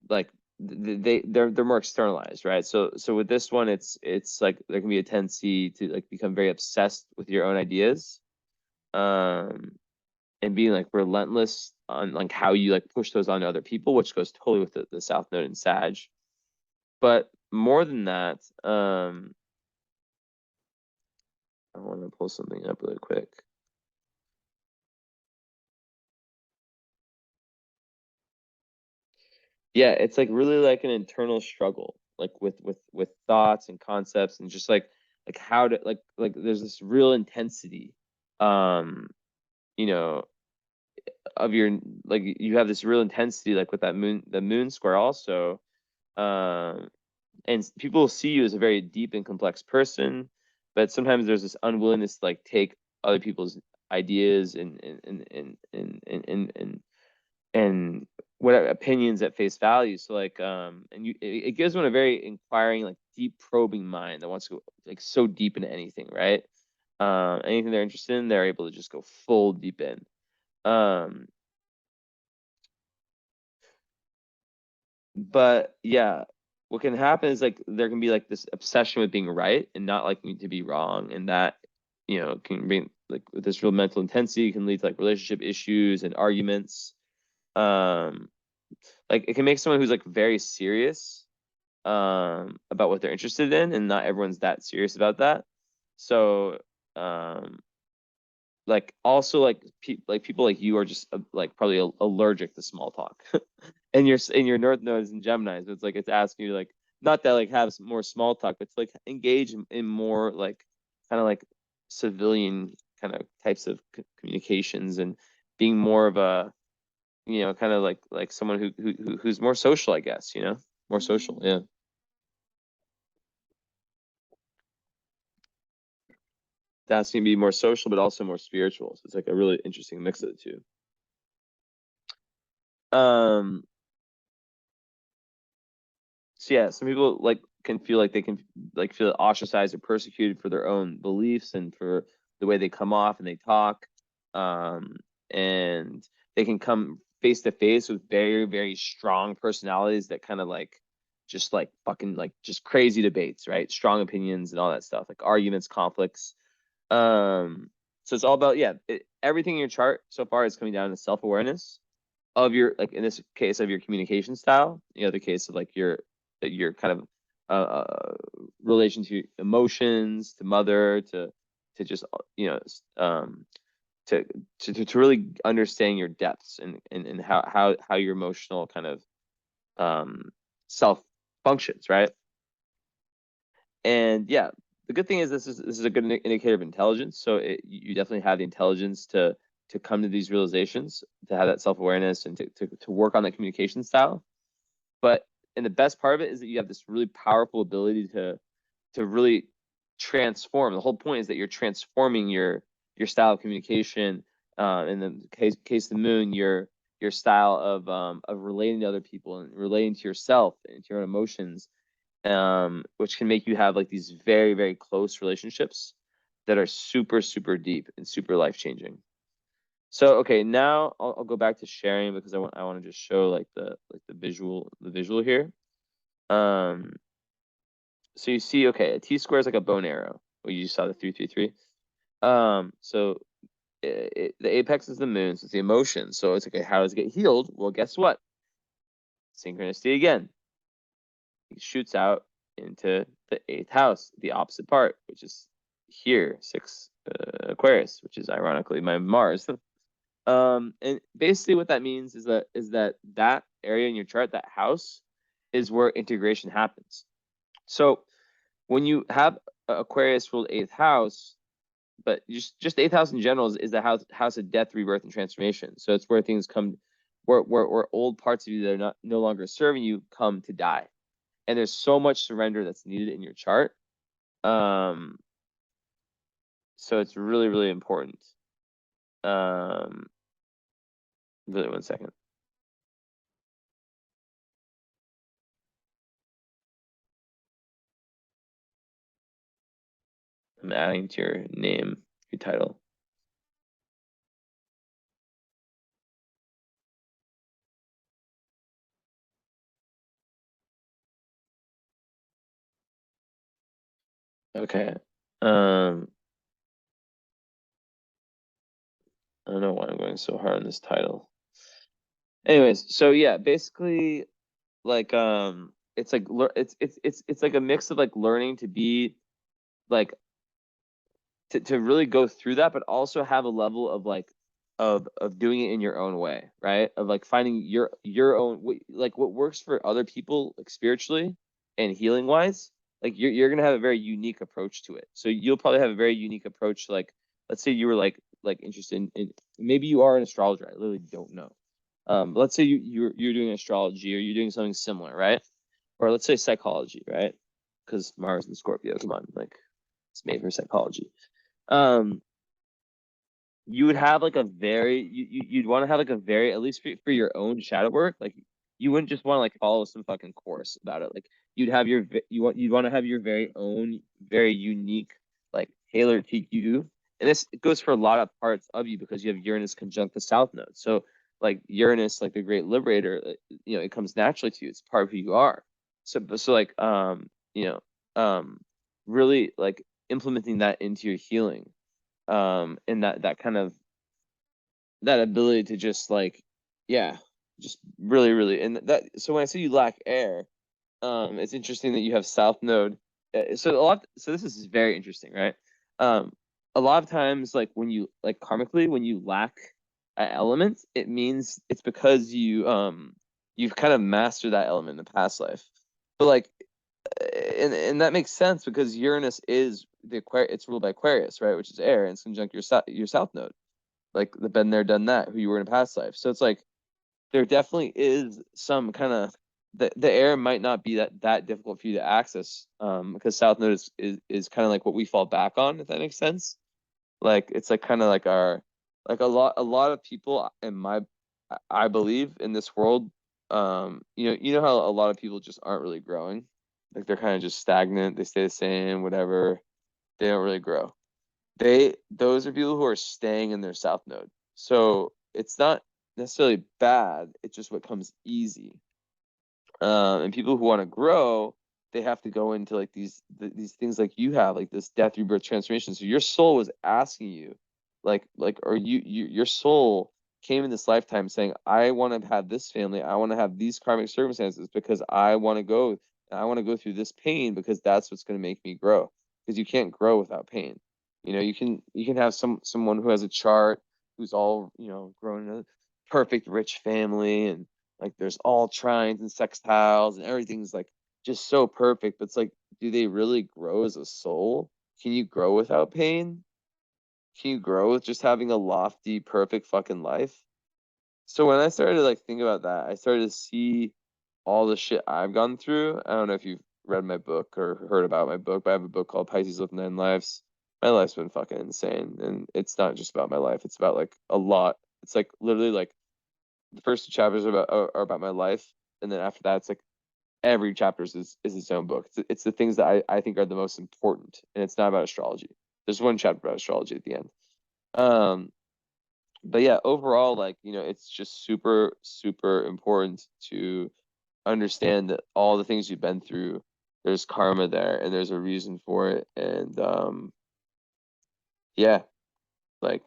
like they're more externalized, right? So with this one, it's like there can be a tendency to like become very obsessed with your own ideas, um, and being like relentless on like how you like push those onto other people, which goes totally with the South Node in Sag. But more than that, I want to pull something up really quick. Yeah, it's like really like an internal struggle, like with thoughts and concepts and just like how to like there's this real intensity, um, you know, of your like you have this real intensity like with the moon square also, um, and people see you as a very deep and complex person, but sometimes there's this unwillingness to like take other people's ideas and what opinions at face value. So like and it gives one a very inquiring, like deep probing mind that wants to go like so deep into anything, right? Anything they're interested in, they're able to just go full deep in. Um but yeah, what can happen is like there can be like this obsession with being right and not liking to be wrong, and that can bring like with this real mental intensity can lead to like relationship issues and arguments. um like it can make someone who's like very serious about what they're interested in, and not everyone's that serious about that. So um like also like people like you are just like probably allergic to small talk. And your North Node is in Gemini, so it's like it's asking you to, like, not that like have more small talk, but to like engage in more like kind of like civilian kind of types of communications, and being more of a kind of like someone who's more social, I guess, more social. Yeah, that's gonna be more social, but also more spiritual. So it's like a really interesting mix of the two. Um, so yeah, some people like can feel like they can like feel ostracized or persecuted for their own beliefs and for the way they come off and they talk. Um, and they can come face to face with very, very strong personalities that kind of like just like fucking like just crazy debates, right? Strong opinions and all that stuff, like arguments, conflicts. So it's all about, yeah, everything in your chart so far is coming down to self-awareness of your, like in this case, of your communication style. The other case of like your kind of relation to emotions, to mother, to just to to really understand your depths and how your emotional kind of self functions, right? And yeah, the good thing is this is a good indicator of intelligence. So you definitely have the intelligence to come to these realizations, to have that self awareness, and to work on that communication style. But and the best part of it is that you have this really powerful ability to really transform. The whole point is that you're transforming your style of communication. In the case of the moon, your style of relating to other people and relating to yourself and to your own emotions, which can make you have like these very, very close relationships that are super, super deep and super life changing. So okay, now I'll go back to sharing because I want to just show like the visual here. Um, so you see, okay, a T square is like a bow and arrow. Well, you just saw the 333. So the apex is the moon, so it's the emotion. So it's like, okay, how does it get healed? Well, guess what? Synchronicity again. It shoots out into the eighth house, the opposite part, which is here, 6 Aquarius, which is ironically my Mars. And basically what that means is that area in your chart, that house, is where integration happens. So when you have Aquarius ruled eighth house, but just eighth house in general is the house of death, rebirth, and transformation. So it's where things come, where old parts of you that are not no longer serving you come to die. And there's so much surrender that's needed in your chart. Um, so it's really, really important. Um, Really, 1 second. I'm adding to your name, your title. Okay. I don't know why I'm going so hard on this title. Anyways, so yeah, basically, like, it's like it's like a mix of like learning to be like to really go through that, but also have a level of like of doing it in your own way, right? Of like finding your own like what works for other people, like spiritually and healing wise. Like you're gonna have a very unique approach to it. So you'll probably have a very unique approach. Like, let's say you were like interested in maybe you are an astrologer. I literally don't know. But let's say you're doing astrology or you're doing something similar, right? Or let's say psychology, right? Because Mars and Scorpio, come on, like it's made for psychology. um you would have like a very you'd want to have like a very, at least for your own shadow work, like you wouldn't just want to like follow some fucking course about it. Like you'd have you'd want to have your very own, very unique, like tailored to you. And this goes for a lot of parts of you because you have Uranus conjunct the South Node. So like Uranus, like the great liberator, it comes naturally to you. It's part of who you are. So like really like implementing that into your healing, and that kind of that ability to just like, yeah, just really, and that, so when I say you lack air, it's interesting that you have South Node. So this is very interesting, right? um a lot of times, like when you like karmically, when you lack an element, it means it's because you've kind of mastered that element in the past life. But like, and that makes sense because Uranus is it's ruled by Aquarius, right, which is air, and it's conjunct your South Node, like the been there, done that, who you were in a past life. So it's like there definitely is some kind of the air might not be that difficult for you to access, because South Node is kind of like what we fall back on, if that makes sense. Like it's like kind of like our, like a lot of people in my, I believe in this world, you know how a lot of people just aren't really growing, like they're kind of just stagnant, they stay the same, whatever, they don't really grow. Those are people who are staying in their South Node. So it's not necessarily bad, it's just what comes easy. And people who want to grow, they have to go into like these things like you have, like this death, rebirth, transformation. So your soul was asking you, or your soul came in this lifetime saying, I want to have this family, I want to have these karmic circumstances because I want to go through this pain because that's what's going to make me grow. Because you can't grow without pain. You can have someone who has a chart, who's all, grown in a perfect rich family, and like there's all trines and sextiles and everything's like just so perfect. But it's like, do they really grow as a soul? Can you grow without pain? Can you grow with just having a lofty, perfect fucking life? So when I started to like think about that, I started to see all the shit I've gone through. I don't know if you've read my book or heard about my book, but I have a book called Pisces with Nine Lives. My life's been fucking insane. And it's not just about my life, it's about like a lot. It's like literally like the first two chapters are about my life, and then after that, it's like every chapter is its own book. It's the things that I think are the most important, and it's not about astrology. There's one chapter about astrology at the end. Um, but yeah, overall, like, it's just super important to understand that all the things you've been through, there's karma there, and there's a reason for it, and yeah, like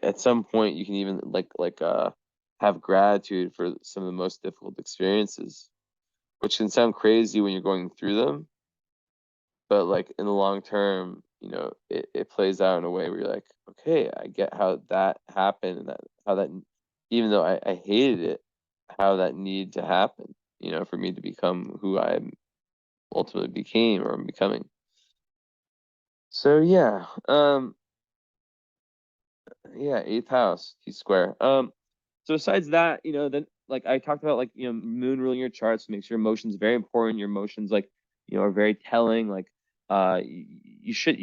at some point you can even have gratitude for some of the most difficult experiences, which can sound crazy when you're going through them, but like in the long term, it plays out in a way where you're like, okay, I get how that happened, and that how that, even though I hated it, how that needed to happen, for me to become who I ultimately became or I'm becoming. So yeah, eighth house, T square. So besides that, then like I talked about, like, moon ruling your charts makes your emotions very important. Your emotions, like, are very telling. Like, you should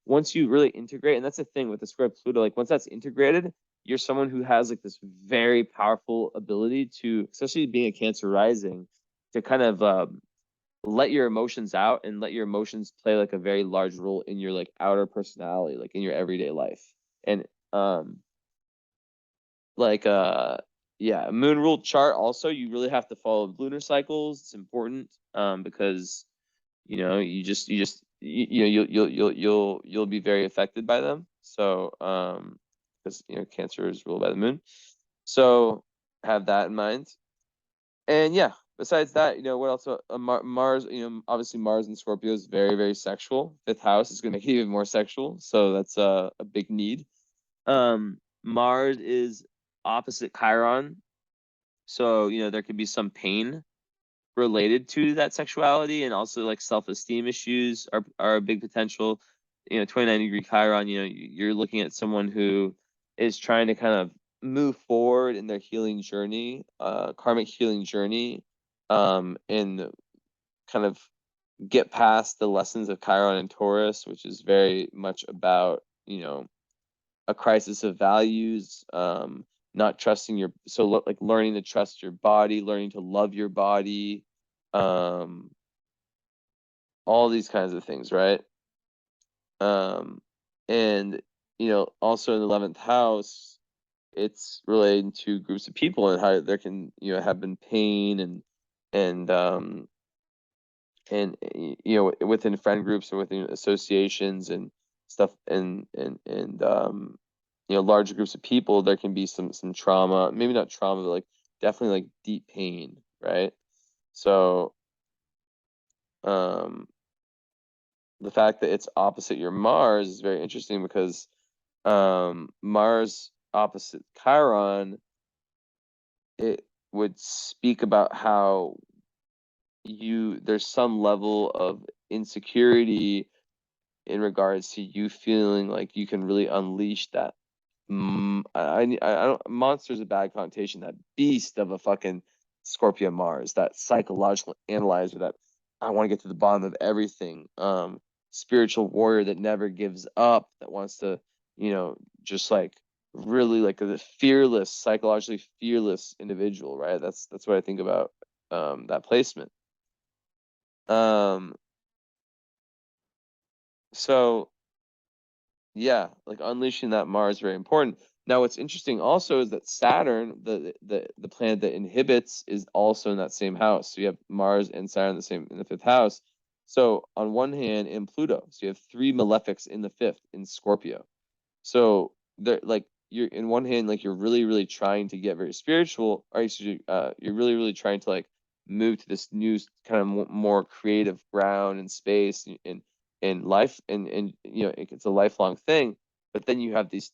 once you really integrate, and that's the thing with the square Pluto, like once that's integrated, you're someone who has like this very powerful ability to, especially being a Cancer rising, to kind of let your emotions out and let your emotions play like a very large role in your like outer personality, like in your everyday life. And like yeah, moon ruled chart also, you really have to follow lunar cycles. It's important because you know you know you'll be very affected by them. So because you know Cancer is ruled by the moon, so have that in mind. And yeah, besides that, you know what else? Mars, you know, obviously Mars in Scorpio is very very sexual. Fifth house is going to make it even more sexual, so that's a big need. Mars is opposite Chiron, so you know there could be some pain related to that sexuality, and also like self-esteem issues are a big potential. You know, 29-degree Chiron, you know, you're looking at someone who is trying to kind of move forward in their healing journey, karmic healing journey, and kind of get past the lessons of Chiron and Taurus, which is very much about, you know, a crisis of values, not trusting your, so like learning to trust your body, learning to love your body, um, all these kinds of things, right? And you know, also in the 11th house, it's related to groups of people and how there can, you know, have been pain and you know, within friend groups or within associations and stuff, and you know, large groups of people, there can be some trauma, maybe not trauma, but like definitely like deep pain, right? So um the fact that it's opposite your Mars is very interesting because Mars opposite Chiron, it would speak about how there's some level of insecurity in regards to you feeling like you can really unleash that. I don't. Monster's a bad connotation. That beast of a fucking Scorpio Mars, that psychological analyzer, that I want to get to the bottom of everything. Spiritual warrior that never gives up, that wants to, you know, just like really like a fearless, psychologically fearless individual, right? That's what I think about that placement. Um, so yeah, like unleashing that Mars is very important. Now, what's interesting also is that Saturn, the planet that inhibits, is also in that same house. So you have Mars and Saturn in the fifth house. So on one hand, in Pluto, so you have three malefics in the fifth in Scorpio. So they're like, you're in one hand, like you're really really trying to get very spiritual, or you're really really trying to like move to this new kind of more creative ground and space and life, and you know, it's a lifelong thing. But then you have these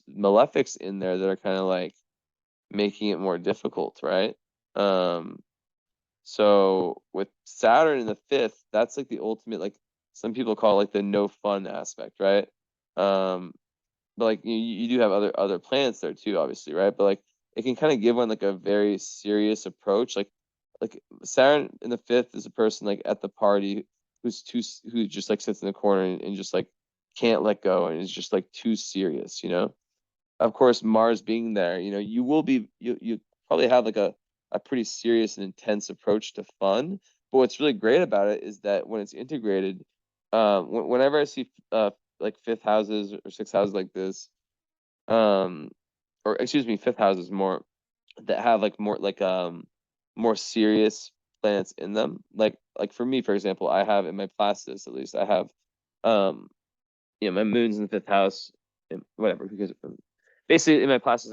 malefics in there that are kind of like making it more difficult, right? um so with Saturn in the fifth, that's like the ultimate, like some people call it like the no fun aspect, right? um but like you do have other planets there too, obviously, right? But like it can kind of give one like a very serious approach. Like Saturn in the fifth is a person like at the party who just like sits in the corner and just like can't let go and is just like too serious, you know. Of course, Mars being there, you know, you probably have like a pretty serious and intense approach to fun. But what's really great about it is that when it's integrated, whenever I see like fifth houses or sixth houses like this, um, or excuse me, fifth houses more that have like more serious planets in them. Like for me, for example, I have in my Placidus, at least I have you know, my moon's in the fifth house, and whatever, because basically in my Placidus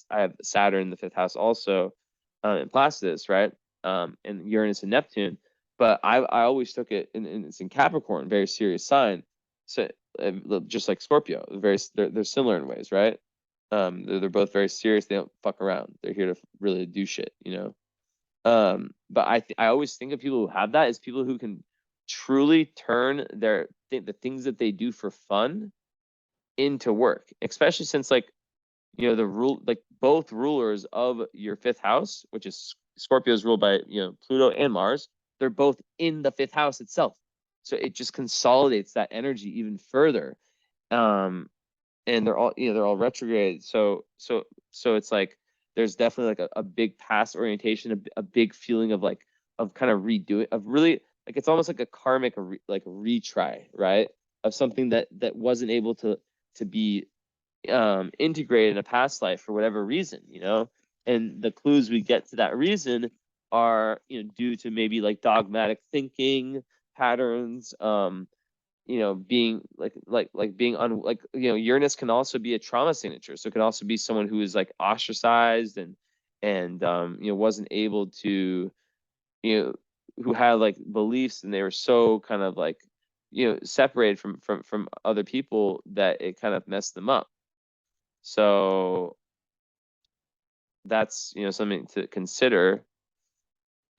I have Saturn in the fifth house also, in Placidus, right? And Uranus and Neptune. But I always took it, and it's in Capricorn, very serious sign. So just like Scorpio, they're similar in ways, right? They're both very serious. They don't fuck around. They're here to really do shit, you know. But I always think of people who have that as people who can truly turn the things that they do for fun into work, especially since like, you know, the rule, like both rulers of your fifth house, which is Scorpio, is ruled by, you know, Pluto and Mars. They're both in the fifth house itself. So it just consolidates that energy even further. And they're all, they're all retrograde. So it's like there's definitely like a big past orientation, a big feeling of like of kind of redoing, of really like it's almost like a karmic like a retry, right? Of something that wasn't able to be integrated in a past life for whatever reason, and the clues we get to that reason are, due to maybe like dogmatic thinking patterns, being like being on like, Uranus can also be a trauma signature. So it can also be someone who is like ostracized and wasn't able to, you know, who had like beliefs and they were so kind of like, separated from other people that it kind of messed them up. So that's, something to consider.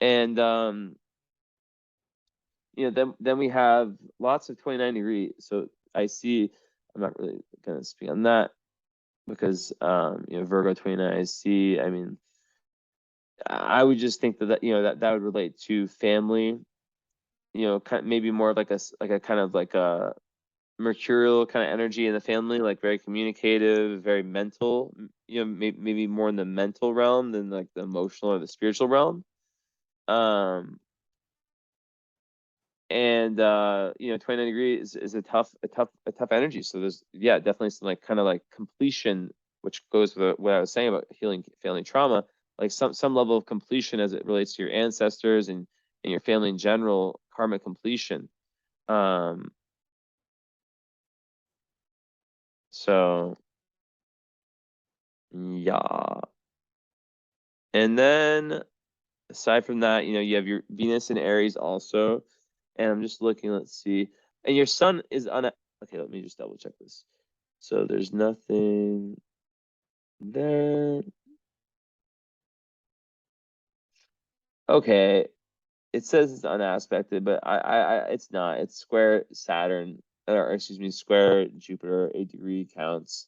And then we have lots of 29 degree. So I see, I'm not really gonna speak on that because Virgo 29 I see. I mean, I would just think that would relate to family, maybe more of like a kind of like a mercurial kind of energy in the family, like very communicative, very mental, maybe more in the mental realm than like the emotional or the spiritual realm. And 29 degrees is a tough energy. So there's, definitely some like kind of like completion, which goes with what I was saying about healing family trauma, like some level of completion as it relates to your ancestors and your family in general, karmic completion. So yeah. And then aside from that, you have your Venus in Aries also. And I'm just looking, let's see. And your sun is on a, okay, let me just double check this. So there's nothing there. Okay. It says it's unaspected, but it's not. It's square Saturn, or excuse me, square Jupiter, 8 degree counts.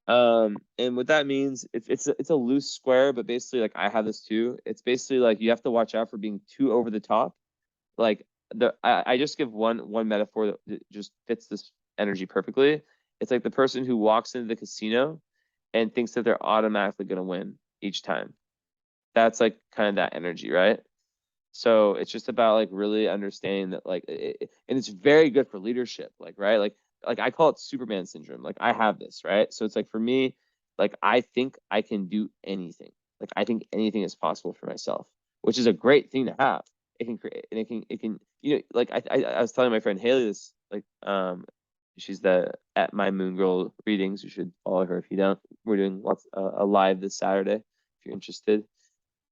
And what that means, it's a loose square, but basically, like I have this too. It's basically like you have to watch out for being too over the top. Like I just give one metaphor that just fits this energy perfectly. It's like the person who walks into the casino and thinks that they're automatically going to win each time. That's like kind of that energy, right? So it's just about like really understanding that like and it's very good for leadership, like, right? Like I call it Superman syndrome. Like I have this, right? So it's like for me, like I think I can do anything. Like I think anything is possible for myself, which is a great thing to have. It can create and it can like I was telling my friend Haley this, like she's the at my Moon Girl readings. You should follow her if you don't. We're doing lots a live this Saturday if you're interested.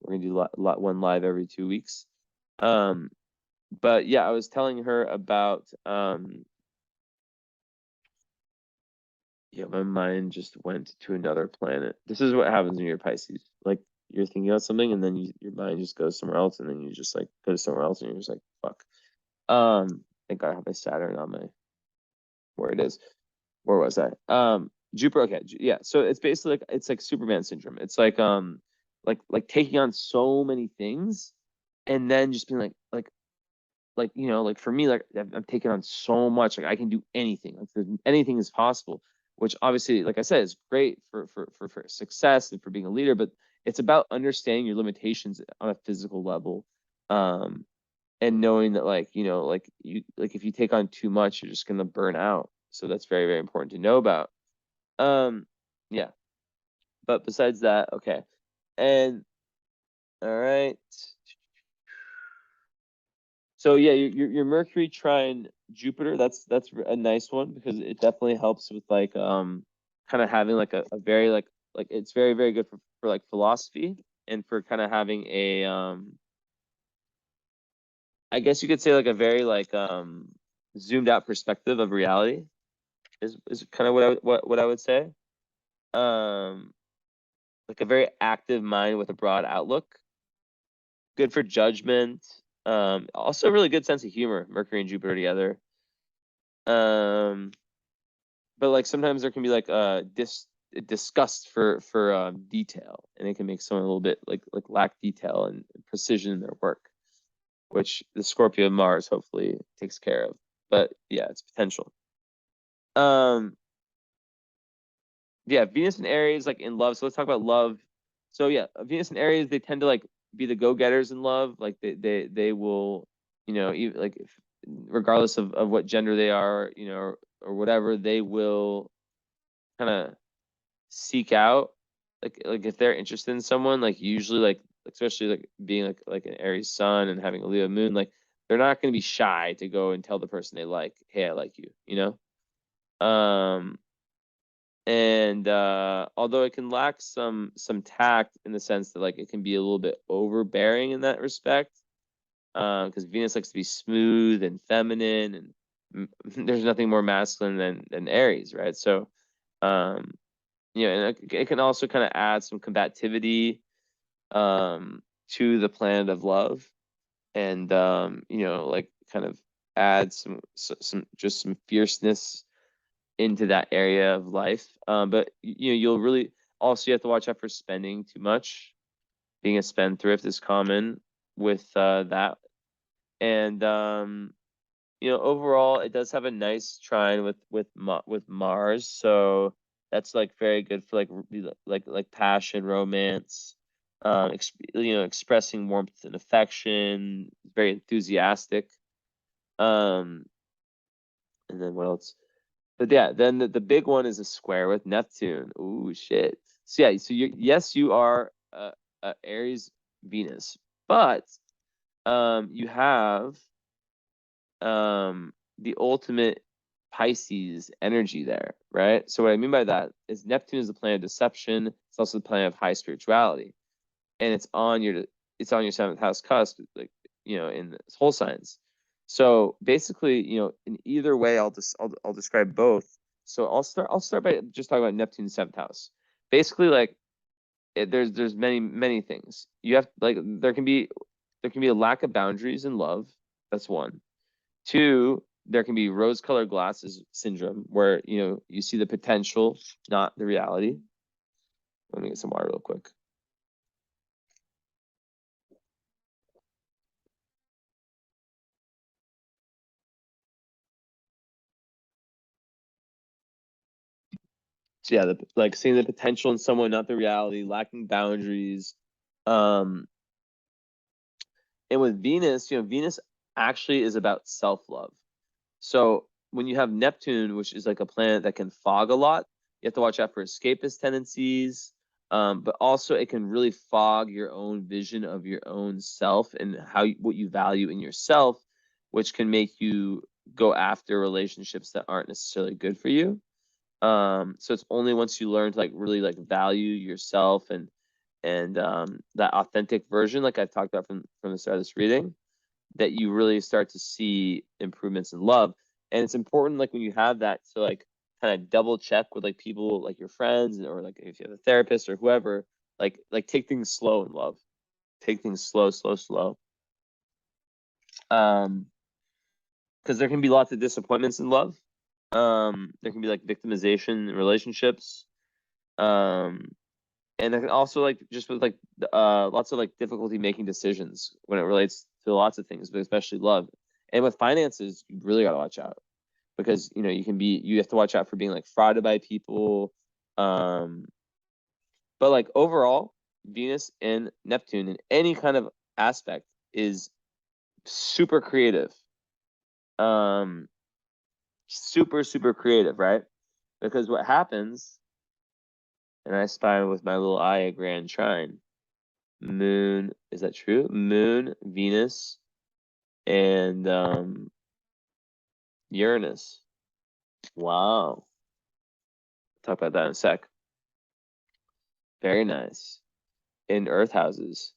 We're gonna do one live every 2 weeks. Um, but yeah, I was telling her about yeah, my mind just went to another planet. This is what happens when you're Pisces. Like you're thinking about something and then your mind just goes somewhere else and then you just like go to somewhere else and you're just like, fuck. Thank God I have my Saturn on my where it is. Where was I? Jupiter. Okay, yeah. So it's basically like it's like Superman syndrome. It's like taking on so many things and then just being like like for me, like I'm taking on so much, like I can do anything, like anything is possible, which obviously, like I said, is great for success and for being a leader, but it's about understanding your limitations on a physical level, and knowing that like like you like if you take on too much you're just going to burn out. So that's very, very important to know about. um yeah, but besides that, okay. And all right. So yeah, your Mercury trine Jupiter, that's a nice one because it definitely helps with like kind of having like a very like it's very, very good for like philosophy and for kind of having a I guess you could say like a very like zoomed out perspective of reality is kind of what I would say. Um like a very active mind with a broad outlook, good for judgment. Also really good sense of humor, Mercury and Jupiter together. Um but like sometimes there can be like disgust for detail, and it can make someone a little bit like lack detail and precision in their work. which the Scorpio Mars hopefully takes care of. But yeah, it's potential. Um, yeah, Venus and Aries like in love. So let's talk about love. So yeah, Venus and Aries, they tend to like be the go-getters in love. Like they will, even like regardless of what gender they are, or whatever, they will kind of seek out like if they're interested in someone, like usually like especially like being like an Aries sun and having a Leo moon, like they're not going to be shy to go and tell the person they like, hey, I like you, and although it can lack some tact in the sense that like it can be a little bit overbearing in that respect, because Venus likes to be smooth and feminine, and there's nothing more masculine than Aries, right? So um and it can also kind of add some combativity to the planet of love, and like kind of add some fierceness into that area of life. But you'll really also, you have to watch out for spending too much. Being a spendthrift is common with that, and overall, it does have a nice trine with Mars, so that's like very good for like passion, romance, expressing warmth and affection, very enthusiastic. Um, and then what else? But yeah, then the big one is a square with Neptune. Ooh, shit. So yeah, so you are Aries Venus, but you have the ultimate Pisces energy there, right? So what I mean by that is Neptune is the planet of deception. It's also the planet of high spirituality, and it's on your seventh house cusp, like in the whole signs. So basically, in either way, I'll describe both. So I'll start by just talking about Neptune's seventh house. Basically, like there's many things you have, like there can be a lack of boundaries in love. That's one. Two, there can be rose-colored glasses syndrome, where you see the potential, not the reality. Let me get some water real quick. So yeah, like seeing the potential in someone, not the reality, lacking boundaries. Um, and with Venus, Venus actually is about self-love. So when you have Neptune, which is like a planet that can fog a lot, you have to watch out for escapist tendencies. But also it can really fog your own vision of your own self and what you value in yourself, which can make you go after relationships that aren't necessarily good for you. So it's only once you learn to like really like value yourself and that authentic version, like I talked about from the start of this reading, that you really start to see improvements in love. And it's important, like when you have that, to like kind of double check with like people, like your friends, or like if you have a therapist or whoever, like take things slow in love. Take things slow, slow, slow. Because there can be lots of disappointments in love. There can be like victimization in relationships. Um, and then also like just with like lots of like difficulty making decisions when it relates to lots of things, but especially love. And with finances, you really got to watch out, because you have to watch out for being like frauded by people. um but like overall, Venus and Neptune in any kind of aspect is super creative. um Super super creative, right? Because what happens, and I spy with my little eye a grand trine. Moon, is that true? Moon, Venus, and Uranus. Wow. Talk about that in a sec. Very nice. In Earth houses.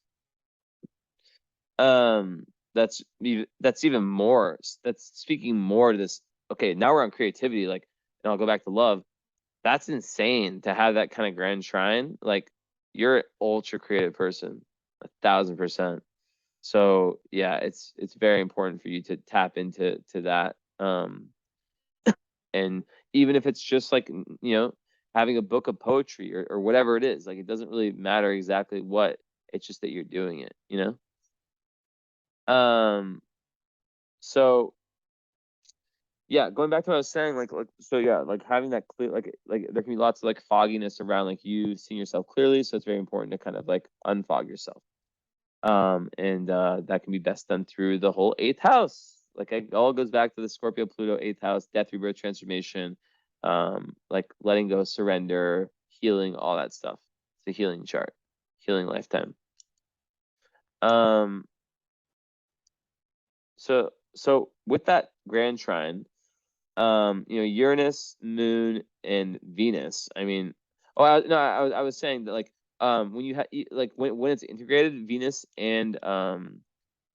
Um, that's even more. That's speaking more to this. Okay, now we're on creativity. Like, and I'll go back to love. That's insane to have that kind of grand trine. Like, you're an ultra creative person, 1,000%. So yeah, it's very important for you to tap into that. And even if it's just like having a book of poetry, or whatever it is, like it doesn't really matter exactly what. It's just that you're doing it. So yeah, going back to what I was saying, so yeah, like having that clear, like there can be lots of like fogginess around like you seeing yourself clearly, so it's very important to kind of like unfog yourself. And that can be best done through the whole eighth house. Like it all goes back to the Scorpio Pluto eighth house, death, rebirth, transformation, like letting go, surrender, healing, all that stuff. It's a healing chart, healing lifetime. Um, so with that grand trine, Uranus, Moon, and Venus. I mean, oh, no, I was saying that like when you have like when it's integrated, Venus and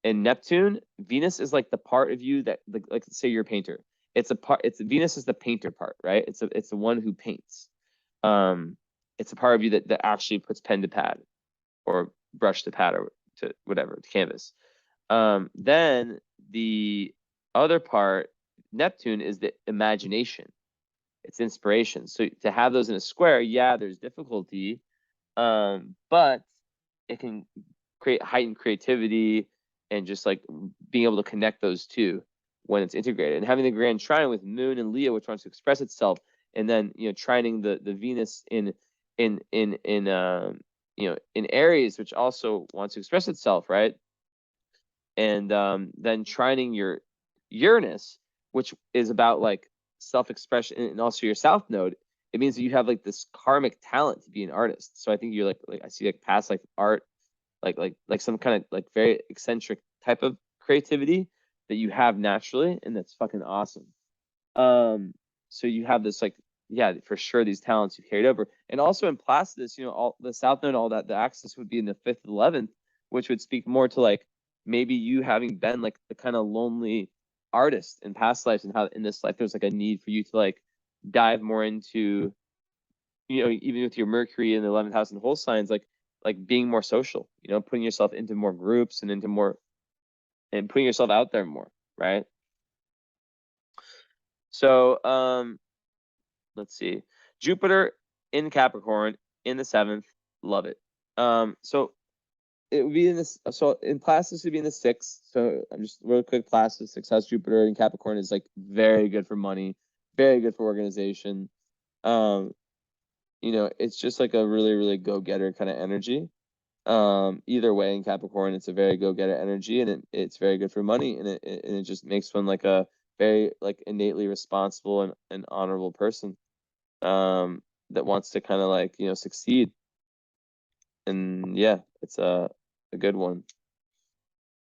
Neptune, Venus is like the part of you that like say you're a painter. It's a part. It's Venus is the painter part, right? It's the one who paints. Um, it's a part of you that actually puts pen to pad or brush to pad or to whatever to canvas. Then the other part, Neptune, is the imagination. It's inspiration. So to have those in a square, yeah, there's difficulty, but it can create heightened creativity and just like being able to connect those two when it's integrated. And having the grand trine with Moon and Leo, which wants to express itself, and then trining the Venus in Aries, which also wants to express itself, right? And then trining your Uranus, which is about like self-expression and also your South Node. It means that you have like this karmic talent to be an artist. So I think you're like I see like past like art, like some kind of like very eccentric type of creativity that you have naturally, and that's fucking awesome. So you have this like yeah, for sure these talents you've carried over, and also in Placidus, all the South Node, all that the axis would be in the 5th, 11th, which would speak more to like maybe you having been like the kind of lonely artist in past lives, and how in this life there's like a need for you to like dive more into even with your Mercury in the 11th house and whole signs, like being more social, putting yourself into more groups and into more and putting yourself out there more, right? So let's see. Jupiter in Capricorn in the 7th, love it. So it would be in this. So in Placidus would be in the 6th. So I'm just real quick. Placidus 6th house Jupiter in Capricorn is like very good for money, very good for organization. Um, it's just like a really really go getter kind of energy. Either way in Capricorn, it's a very go getter energy, and it's very good for money, and it just makes one like a very like innately responsible and honorable person. That wants to kind of like succeed, and yeah, it's a good one.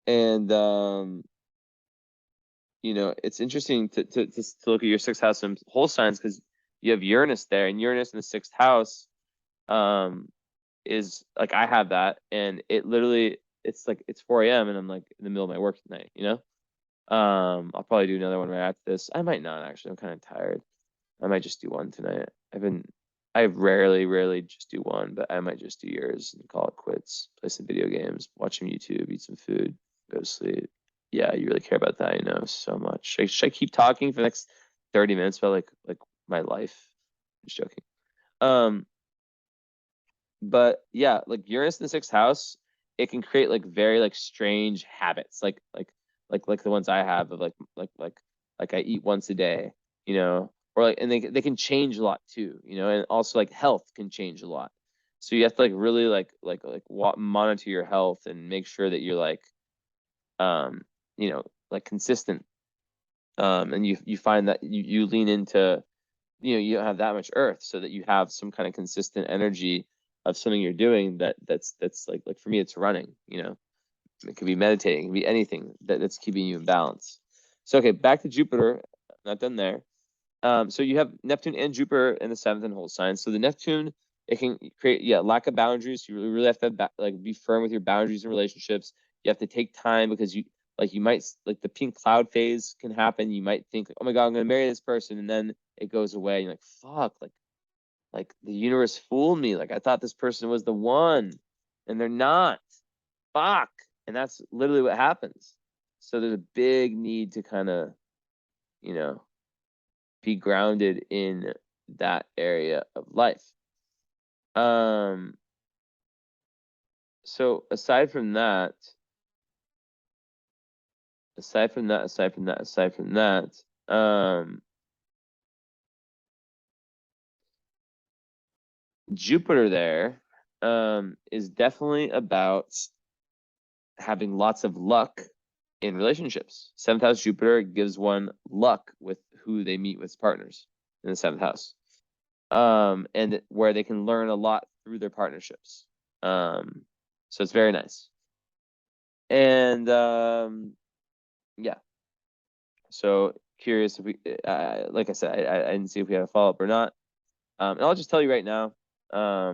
And it's interesting to look at your 6th house and whole signs, because you have Uranus there, and Uranus in the 6th house is like I have that, and it literally it's like it's 4 a.m. and I'm like in the middle of my work tonight. I'll probably do another one right after this. I might not actually. I'm kind of tired. I might just do one tonight. I rarely just do one, but I might just do yours and call it quits. Play some video games, watch some YouTube, eat some food, go to sleep. Yeah, you really care about that, I know so much. Should I keep talking for the next 30 minutes about like my life? I'm just joking. But yeah, like Uranus in the 6th house, it can create like very like strange habits, like the ones I have of like I eat once a day, or like, and they can change a lot too, and also like health can change a lot. So you have to like really monitor your health and make sure that you're um like consistent. And you find that you lean into you don't have that much earth, so that you have some kind of consistent energy of something you're doing that's like for me it's running. It could be meditating, it could be anything that's keeping you in balance. So okay, back to Jupiter. Not done there. So you have Neptune and Jupiter in the 7th and whole sign. So the Neptune, it can create lack of boundaries. You really have to like be firm with your boundaries and relationships. You have to take time, because you might like the pink cloud phase can happen. You might think like, oh my god, I'm gonna marry this person, and then it goes away. And you're like, fuck, like the universe fooled me. Like I thought this person was the one, and they're not. Fuck. And that's literally what happens. So there's a big need to kind of, you know, be grounded in that area of life. So aside from that, aside from that, Jupiter there is definitely about having lots of luck in relationships. Seventh house Jupiter gives one luck with who they meet with partners in the seventh house. And where they can learn a lot through their partnerships. So it's very nice. And yeah. So curious if we, like I said, I didn't see if we had a follow up or not. And I'll just tell you right now. I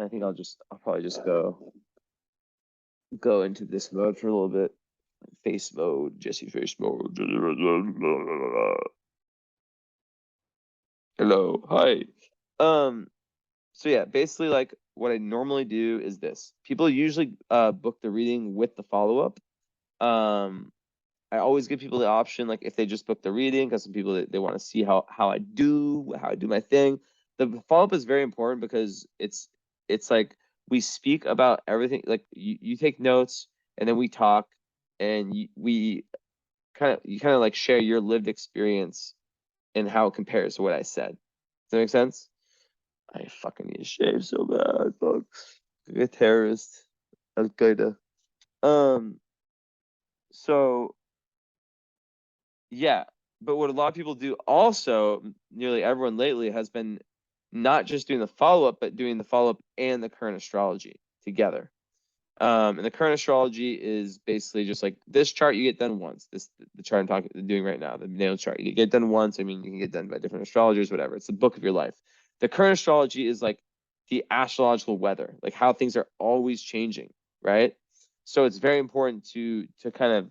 think I'll probably just go into this mode for a little bit. Face mode, Jesse face mode. Hello, hi. So yeah, basically like what I normally do is this. People usually book the reading with the follow-up. I always give people the option, like if they just book the reading, because some people they want to see how I do my thing. The follow-up is very important because it's like we speak about everything. Like you take notes and then we talk and we kind of like share your lived experience and how it compares to what I said. Does that make sense? I fucking need to shave so bad, fuck. Like a terrorist. Al Qaeda. So yeah, but what a lot of people do also, nearly everyone lately has been not just doing the follow-up, but doing the follow-up and the current astrology together. And the current astrology is basically just like this chart you get done once. The chart I'm doing right now, the natal chart. You get done once. I mean, you can get done by different astrologers, whatever. It's the book of your life. The current astrology is like the astrological weather, like how things are always changing, right? So it's very important to kind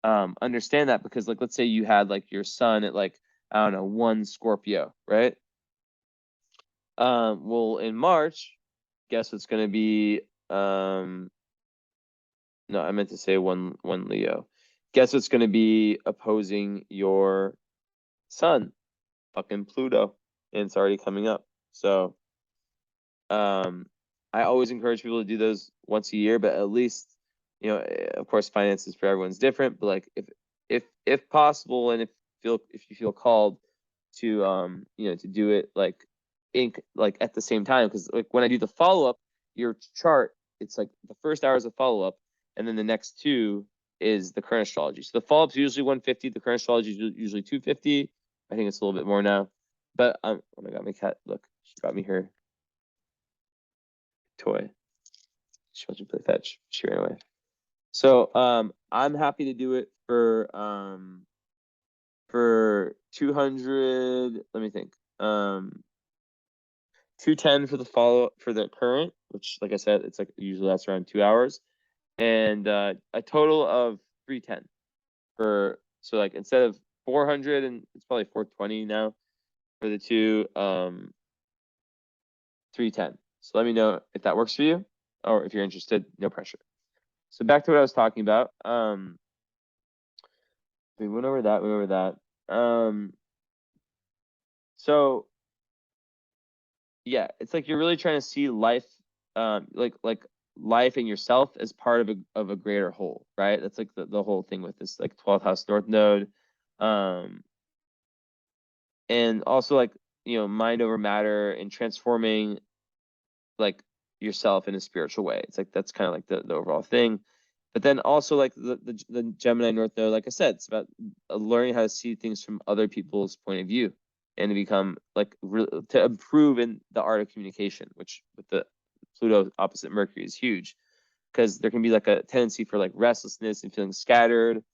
of understand that, because like let's say you had like your sun at like, I don't know, 1 Scorpio, right? Well, in March, guess what's going to be no, I meant to say one Leo. Guess what's going to be opposing your sun? Fucking Pluto. And it's already coming up. So I always encourage people to do those once a year, but at least, of course, finances for everyone's different, but like if possible, and if you feel called to to do it like at the same time, because like when I do the follow-up, your chart, it's like the first hour is a follow-up, and then the next 2 is the current astrology. So the follow-up is usually 150, the current astrology is usually 250. I think it's a little bit more now. But oh my god, my cat, look, she got me her toy. She wants to play fetch. She ran away. So I'm happy to do it for 200. Let me think. 210 for the follow for the current, which like I said, it's like usually that's around 2 hours, and a total of 310 for, so like instead of 400, and it's probably 420 now for the 2, 310. So let me know if that works for you, or if you're interested. No pressure. So back to what I was talking about. We went over that. So yeah, it's like you're really trying to see life, like life and yourself as part of a greater whole, right? That's like the whole thing with this like 12th house North Node, and also like mind over matter and transforming like yourself in a spiritual way. It's like that's kind of like the overall thing. But then also like the Gemini North Node, like I said, it's about learning how to see things from other people's point of view, and to become like to improve in the art of communication, which with the Pluto opposite Mercury is huge, because there can be like a tendency for like restlessness and feeling scattered.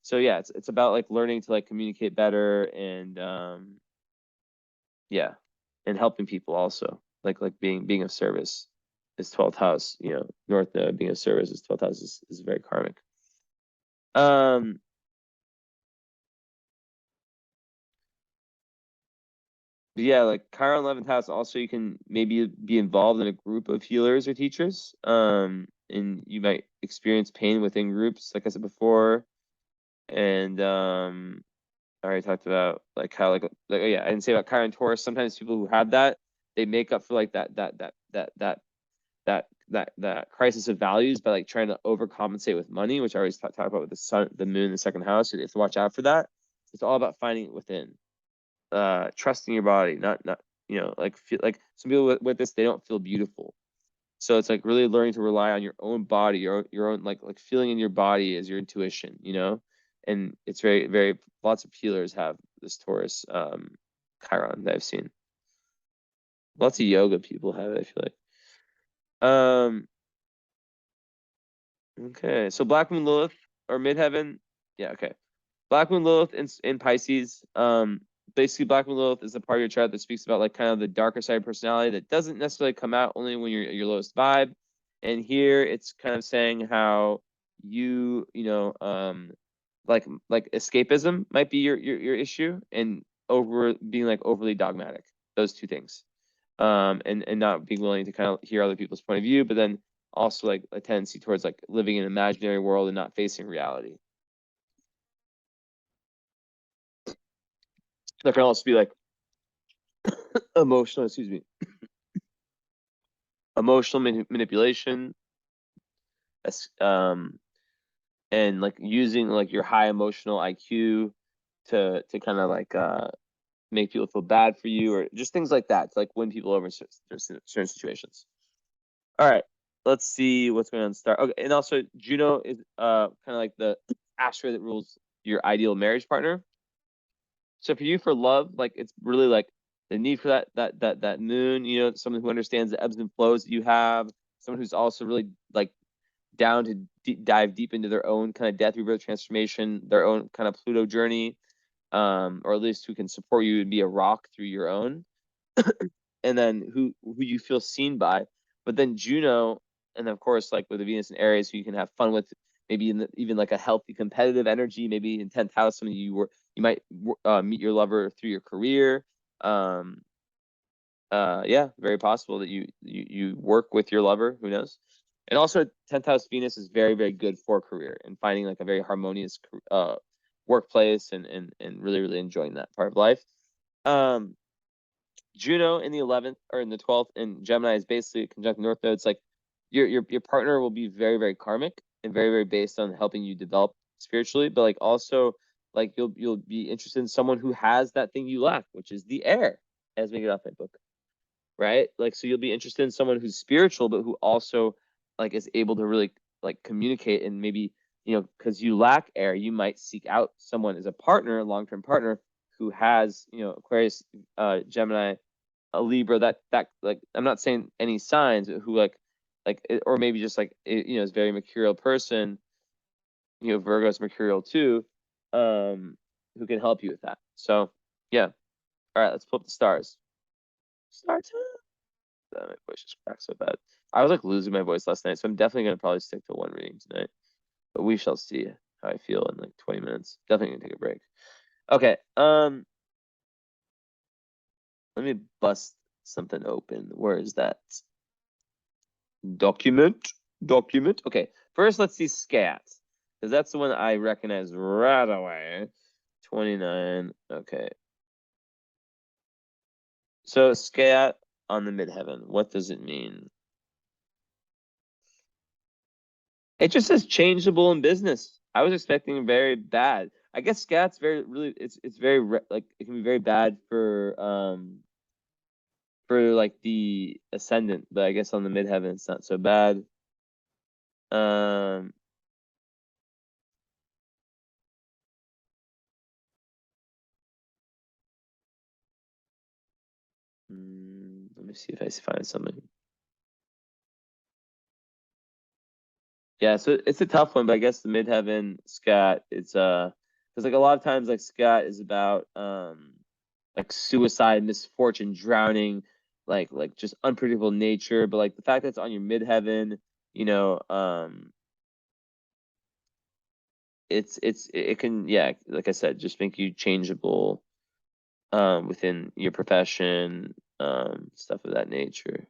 So yeah, it's about like learning to like communicate better, and yeah, and helping people also, like being of service is 12th house. North Node being of service is 12th house is very karmic. Yeah, like Chiron 11th house, also you can maybe be involved in a group of healers or teachers. And you might experience pain within groups, like I said before. And I already talked about like how like oh yeah, I didn't say about Chiron Taurus. Sometimes people who have that, they make up for like that that crisis of values by like trying to overcompensate with money, which I always talk about with the sun, the moon, the second house. You have to watch out for that. It's all about finding it within, trusting your body, not like feel like some people with this, they don't feel beautiful. So it's like really learning to rely on your own body, your own like feeling in your body as your intuition, and it's very lots of healers have this Taurus Chiron that I've seen. Lots of yoga people have it, I feel like. Okay, so Black Moon Lilith or Midheaven, yeah, okay. Black Moon Lilith in Pisces. Basically, Black Moon Lilith is the part of your chart that speaks about like kind of the darker side of personality that doesn't necessarily come out only when you're at your lowest vibe. And here it's kind of saying how like escapism might be your issue, and over being like overly dogmatic. Those two things. And not being willing to kind of hear other people's point of view, but then also like a tendency towards like living in an imaginary world and not facing reality. That can also be like emotional manipulation, and like using like your high emotional IQ to kind of like make people feel bad for you, or just things like that to like win people over in certain situations. All right, let's see what's going on start. Okay, and also Juno is kind of like the asteroid that rules your ideal marriage partner. So for you, for love, like it's really like the need for that moon, someone who understands the ebbs and flows that you have, someone who's also really like down to dive deep into their own kind of death, rebirth, transformation, their own kind of Pluto journey, or at least who can support you and be a rock through your own, and then who you feel seen by. But then Juno, and of course, like with the Venus and Aries, who you can have fun with, maybe even like a healthy competitive energy, maybe in 10th house, something you might meet your lover through your career. Yeah, very possible that you work with your lover. Who knows? And also, 10th house Venus is very good for career and finding like a very harmonious workplace and really enjoying that part of life. Juno in the 11th or in the 12th in Gemini is basically conjunct North Node. It's like your partner will be very karmic and very based on helping you develop spiritually, but like also like you'll be interested in someone who has that thing you lack, which is the air, as we get off my book, right? Like so you'll be interested in someone who's spiritual, but who also like is able to really like communicate, and maybe because you lack air, you might seek out someone as a partner, a long-term partner who has Aquarius, Gemini, a Libra, that like I'm not saying any signs, who like or maybe just like is very mercurial person, Virgo's mercurial too, who can help you with that. So yeah, all right, let's pull up the stars. Star time. My voice just cracked so bad. I was like losing my voice last night, so I'm definitely gonna probably stick to one reading tonight, but we shall see how I feel in like 20 minutes. Definitely gonna take a break. Okay, let me bust something open. Where is that? Document. Okay, first let's see scat, because that's the one I recognize right away. 29. Okay. So scat on the midheaven. What does it mean? It just says changeable in business. I was expecting very bad. I guess scat's really it's very like it can be very bad for like the ascendant, but I guess on the midheaven it's not so bad. Um Let me see if I find something. Yeah, so it's a tough one, but I guess the midheaven scat, it's because like a lot of times like scat is about like suicide, misfortune, drowning, like just unpredictable nature. But like the fact that it's on your midheaven, it can, yeah, like I said, just make you changeable within your profession, stuff of that nature.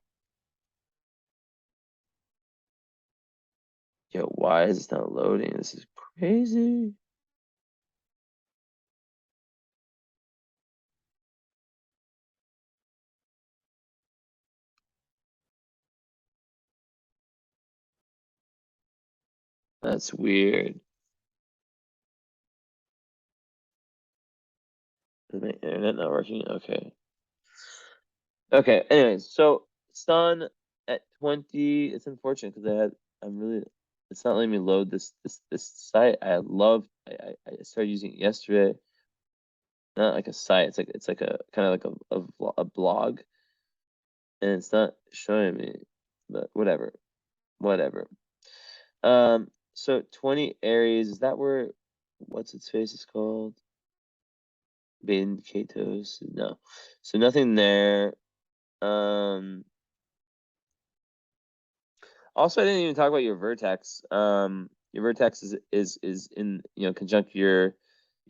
Yo, why is this not loading? This is crazy. That's weird. Is my internet not working? Okay. Okay. Anyways, so Sun at 20. It's unfortunate because it's not letting me load this site. I started using it yesterday. Not like a site. It's like a kind of like a blog, and it's not showing me. But whatever. So 20 Aries, is that where what's its face is called? Bain Katos? No. So nothing there. Also I didn't even talk about your vertex. Your vertex is in, conjunct your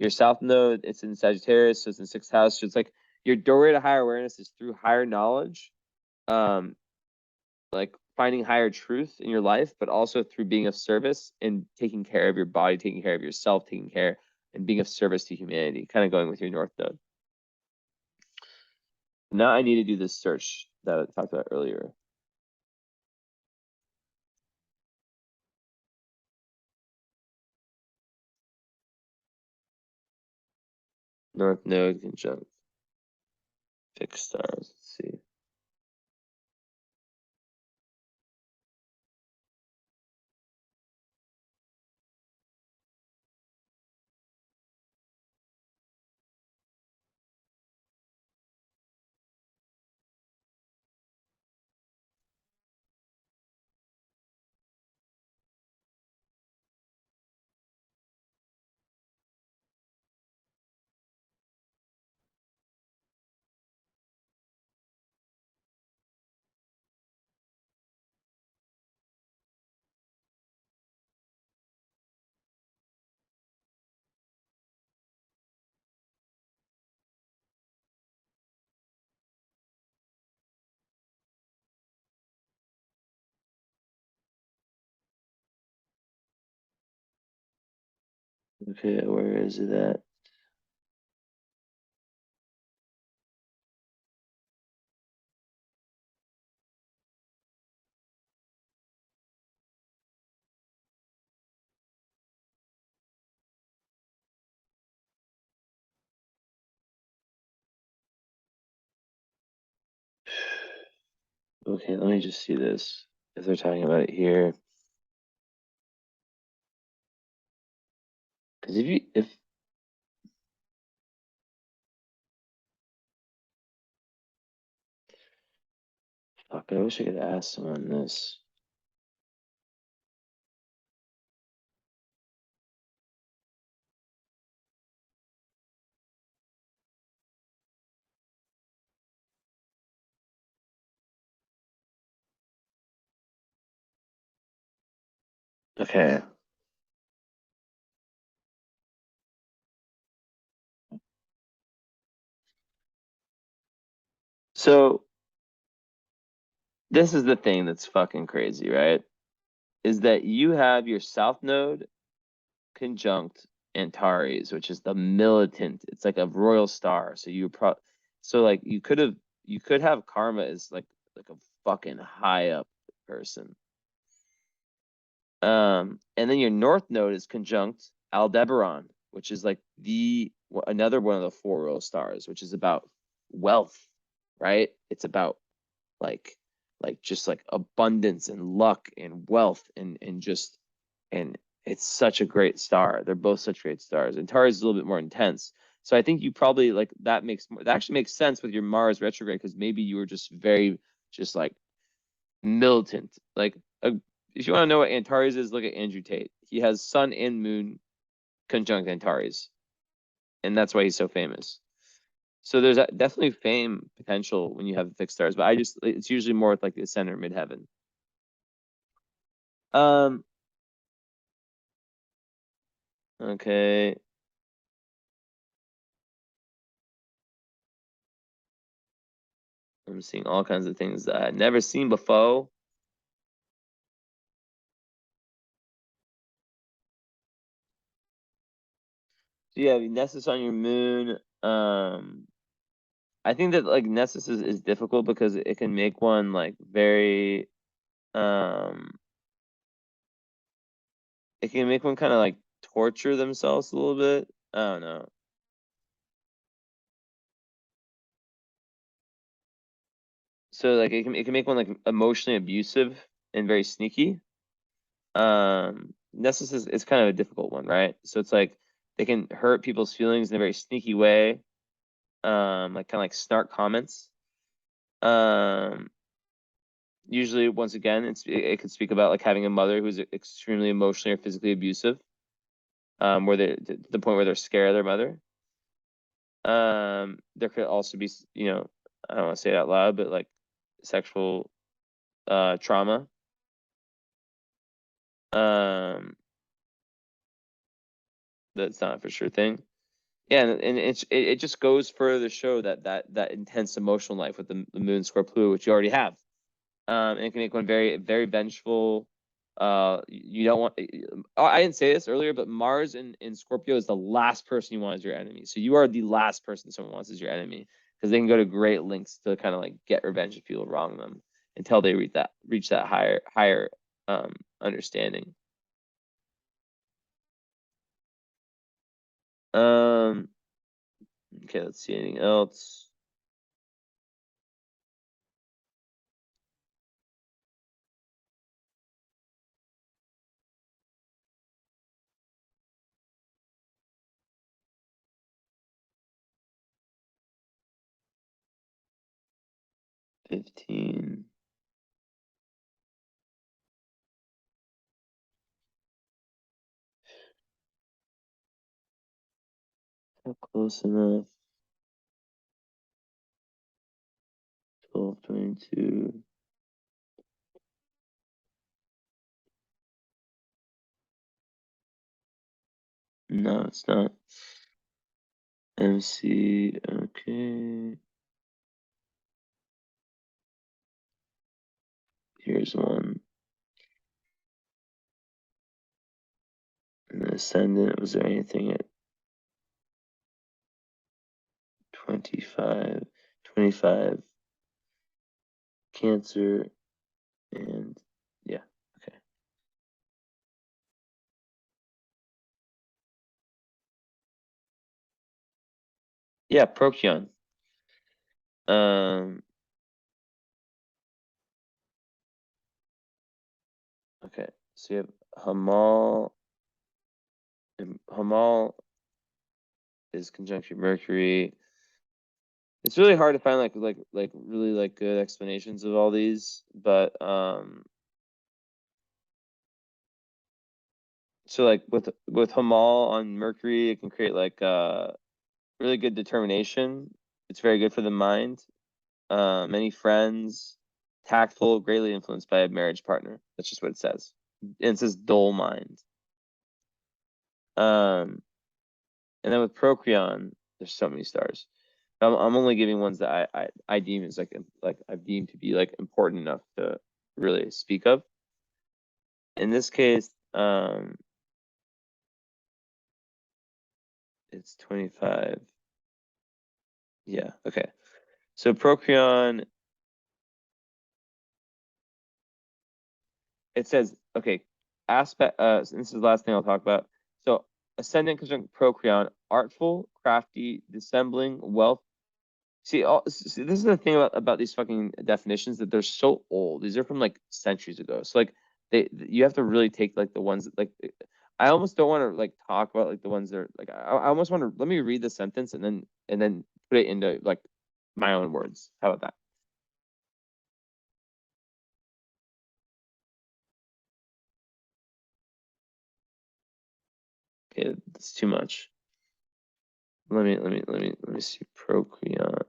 south node. It's in Sagittarius, so it's in sixth house. So it's like your doorway to higher awareness is through higher knowledge. Like finding higher truth in your life, but also through being of service and taking care of your body, taking care of yourself, taking care and being of service to humanity, kind of going with your north node. Now I need to do this search that I talked about earlier. North node conjunct fixed stars. Let's see. Okay, where is it at? Okay, let me just see this. If they're talking about it here. Because if fuck, I wish I could ask someone this. Okay. So this is the thing that's fucking crazy, right? Is that you have your south node conjunct Antares, which is the militant. It's like a royal star. So like you could have karma as like a fucking high up person. And then your north node is conjunct Aldebaran, which is like another one of the four royal stars, which is about wealth, right? It's about like just like abundance and luck and wealth and it's such a great star. They're both such great stars. And Taurus is a little bit more intense. So I think you probably like that actually makes sense with your Mars retrograde because maybe you were just very just like militant. Like if you want to know what Antares is, look at Andrew Tate. He has Sun and Moon conjunct Antares, and that's why he's so famous. So there's definitely fame potential when you have fixed stars, but it's usually more with like the center midheaven. Um. Okay. I'm seeing all kinds of things that I had never seen before. So you have Nessus on your moon. I think that like Nessus is difficult because it can make one like very it can make one kind of like torture themselves a little bit. I don't know. So like it can make one like emotionally abusive and very sneaky. This is kind of a difficult one, right? So it's like they can hurt people's feelings in a very sneaky way. Like kind of like snark comments. Usually, once again, it could speak about like having a mother who's extremely emotionally or physically abusive, where they to the point where they're scared of their mother. There could also be, I don't want to say it out loud, but like sexual trauma. Um, that's not for sure thing. Yeah, and it just goes further to show that intense emotional life with the moon square Pluto, which you already have. And it can make one very, very vengeful. You don't want. I didn't say this earlier, but Mars in Scorpio is the last person you want as your enemy. So you are the last person someone wants as your enemy because they can go to great lengths to kind of like get revenge if people wrong them until they reach that higher understanding. Um. Okay. Let's see anything else. $15. Close enough. 1222. No, it's not. MC. Okay. Here's one. And the ascendant, was there anything at 25? 25. Cancer. And yeah. Okay. Yeah, Procyon. Um, okay. So you have Hamal. And Hamal is conjunction Mercury. It's really hard to find like really like good explanations of all these, but so like with Hamal on Mercury, it can create like really good determination. It's very good for the mind. Many friends, tactful, greatly influenced by a marriage partner. That's just what it says. And it says dull mind. Um, and then with Procreon, there's so many stars. I'm only giving ones that I deem as like I've deemed to be like important enough to really speak of. In this case, it's 25. Yeah, okay. So Procreon, it says, okay, aspect, so this is the last thing I'll talk about. So ascendant conjunct Procreon, artful, crafty, dissembling, wealth. See, this is the thing about these fucking definitions that they're so old. These are from like centuries ago. So like you have to really take like the ones that, like I almost don't want to like talk about like the ones that are like I almost want to let me read the sentence and then put it into like my own words. How about that? Okay, it's too much. Let me see Procreon.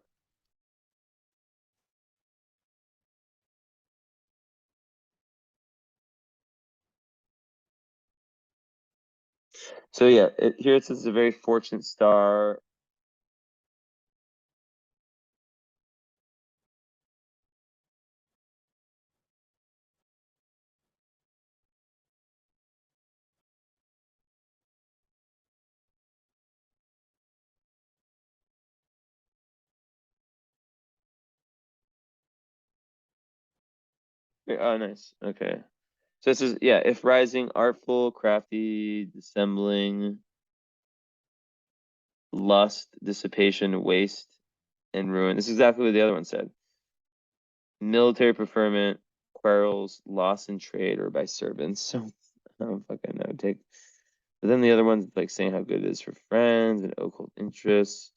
So yeah, here it says a very fortunate star. Oh, nice. Okay. So this is, yeah, if rising, artful, crafty, dissembling, lust, dissipation, waste, and ruin. This is exactly what the other one said. Military preferment, quarrels, loss in trade, or by servants. So I don't fucking know. But then the other one's like saying how good it is for friends and occult interests.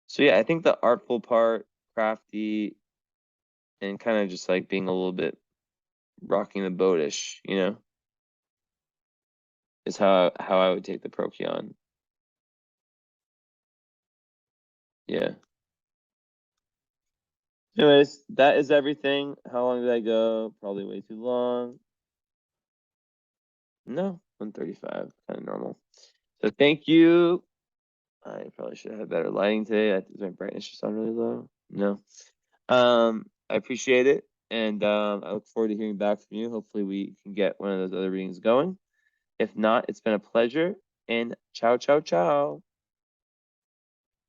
So yeah, I think the artful part, crafty, and kind of just like being a little bit rocking the boatish, is how I would take the Procyon. Yeah. Anyways, that is everything. How long did I go? Probably way too long. No, 135, kind of normal. So thank you. I probably should have had better lighting today. Is my brightness just on really low? No. I appreciate it, and I look forward to hearing back from you. Hopefully, we can get one of those other readings going. If not, it's been a pleasure, and ciao, ciao, ciao.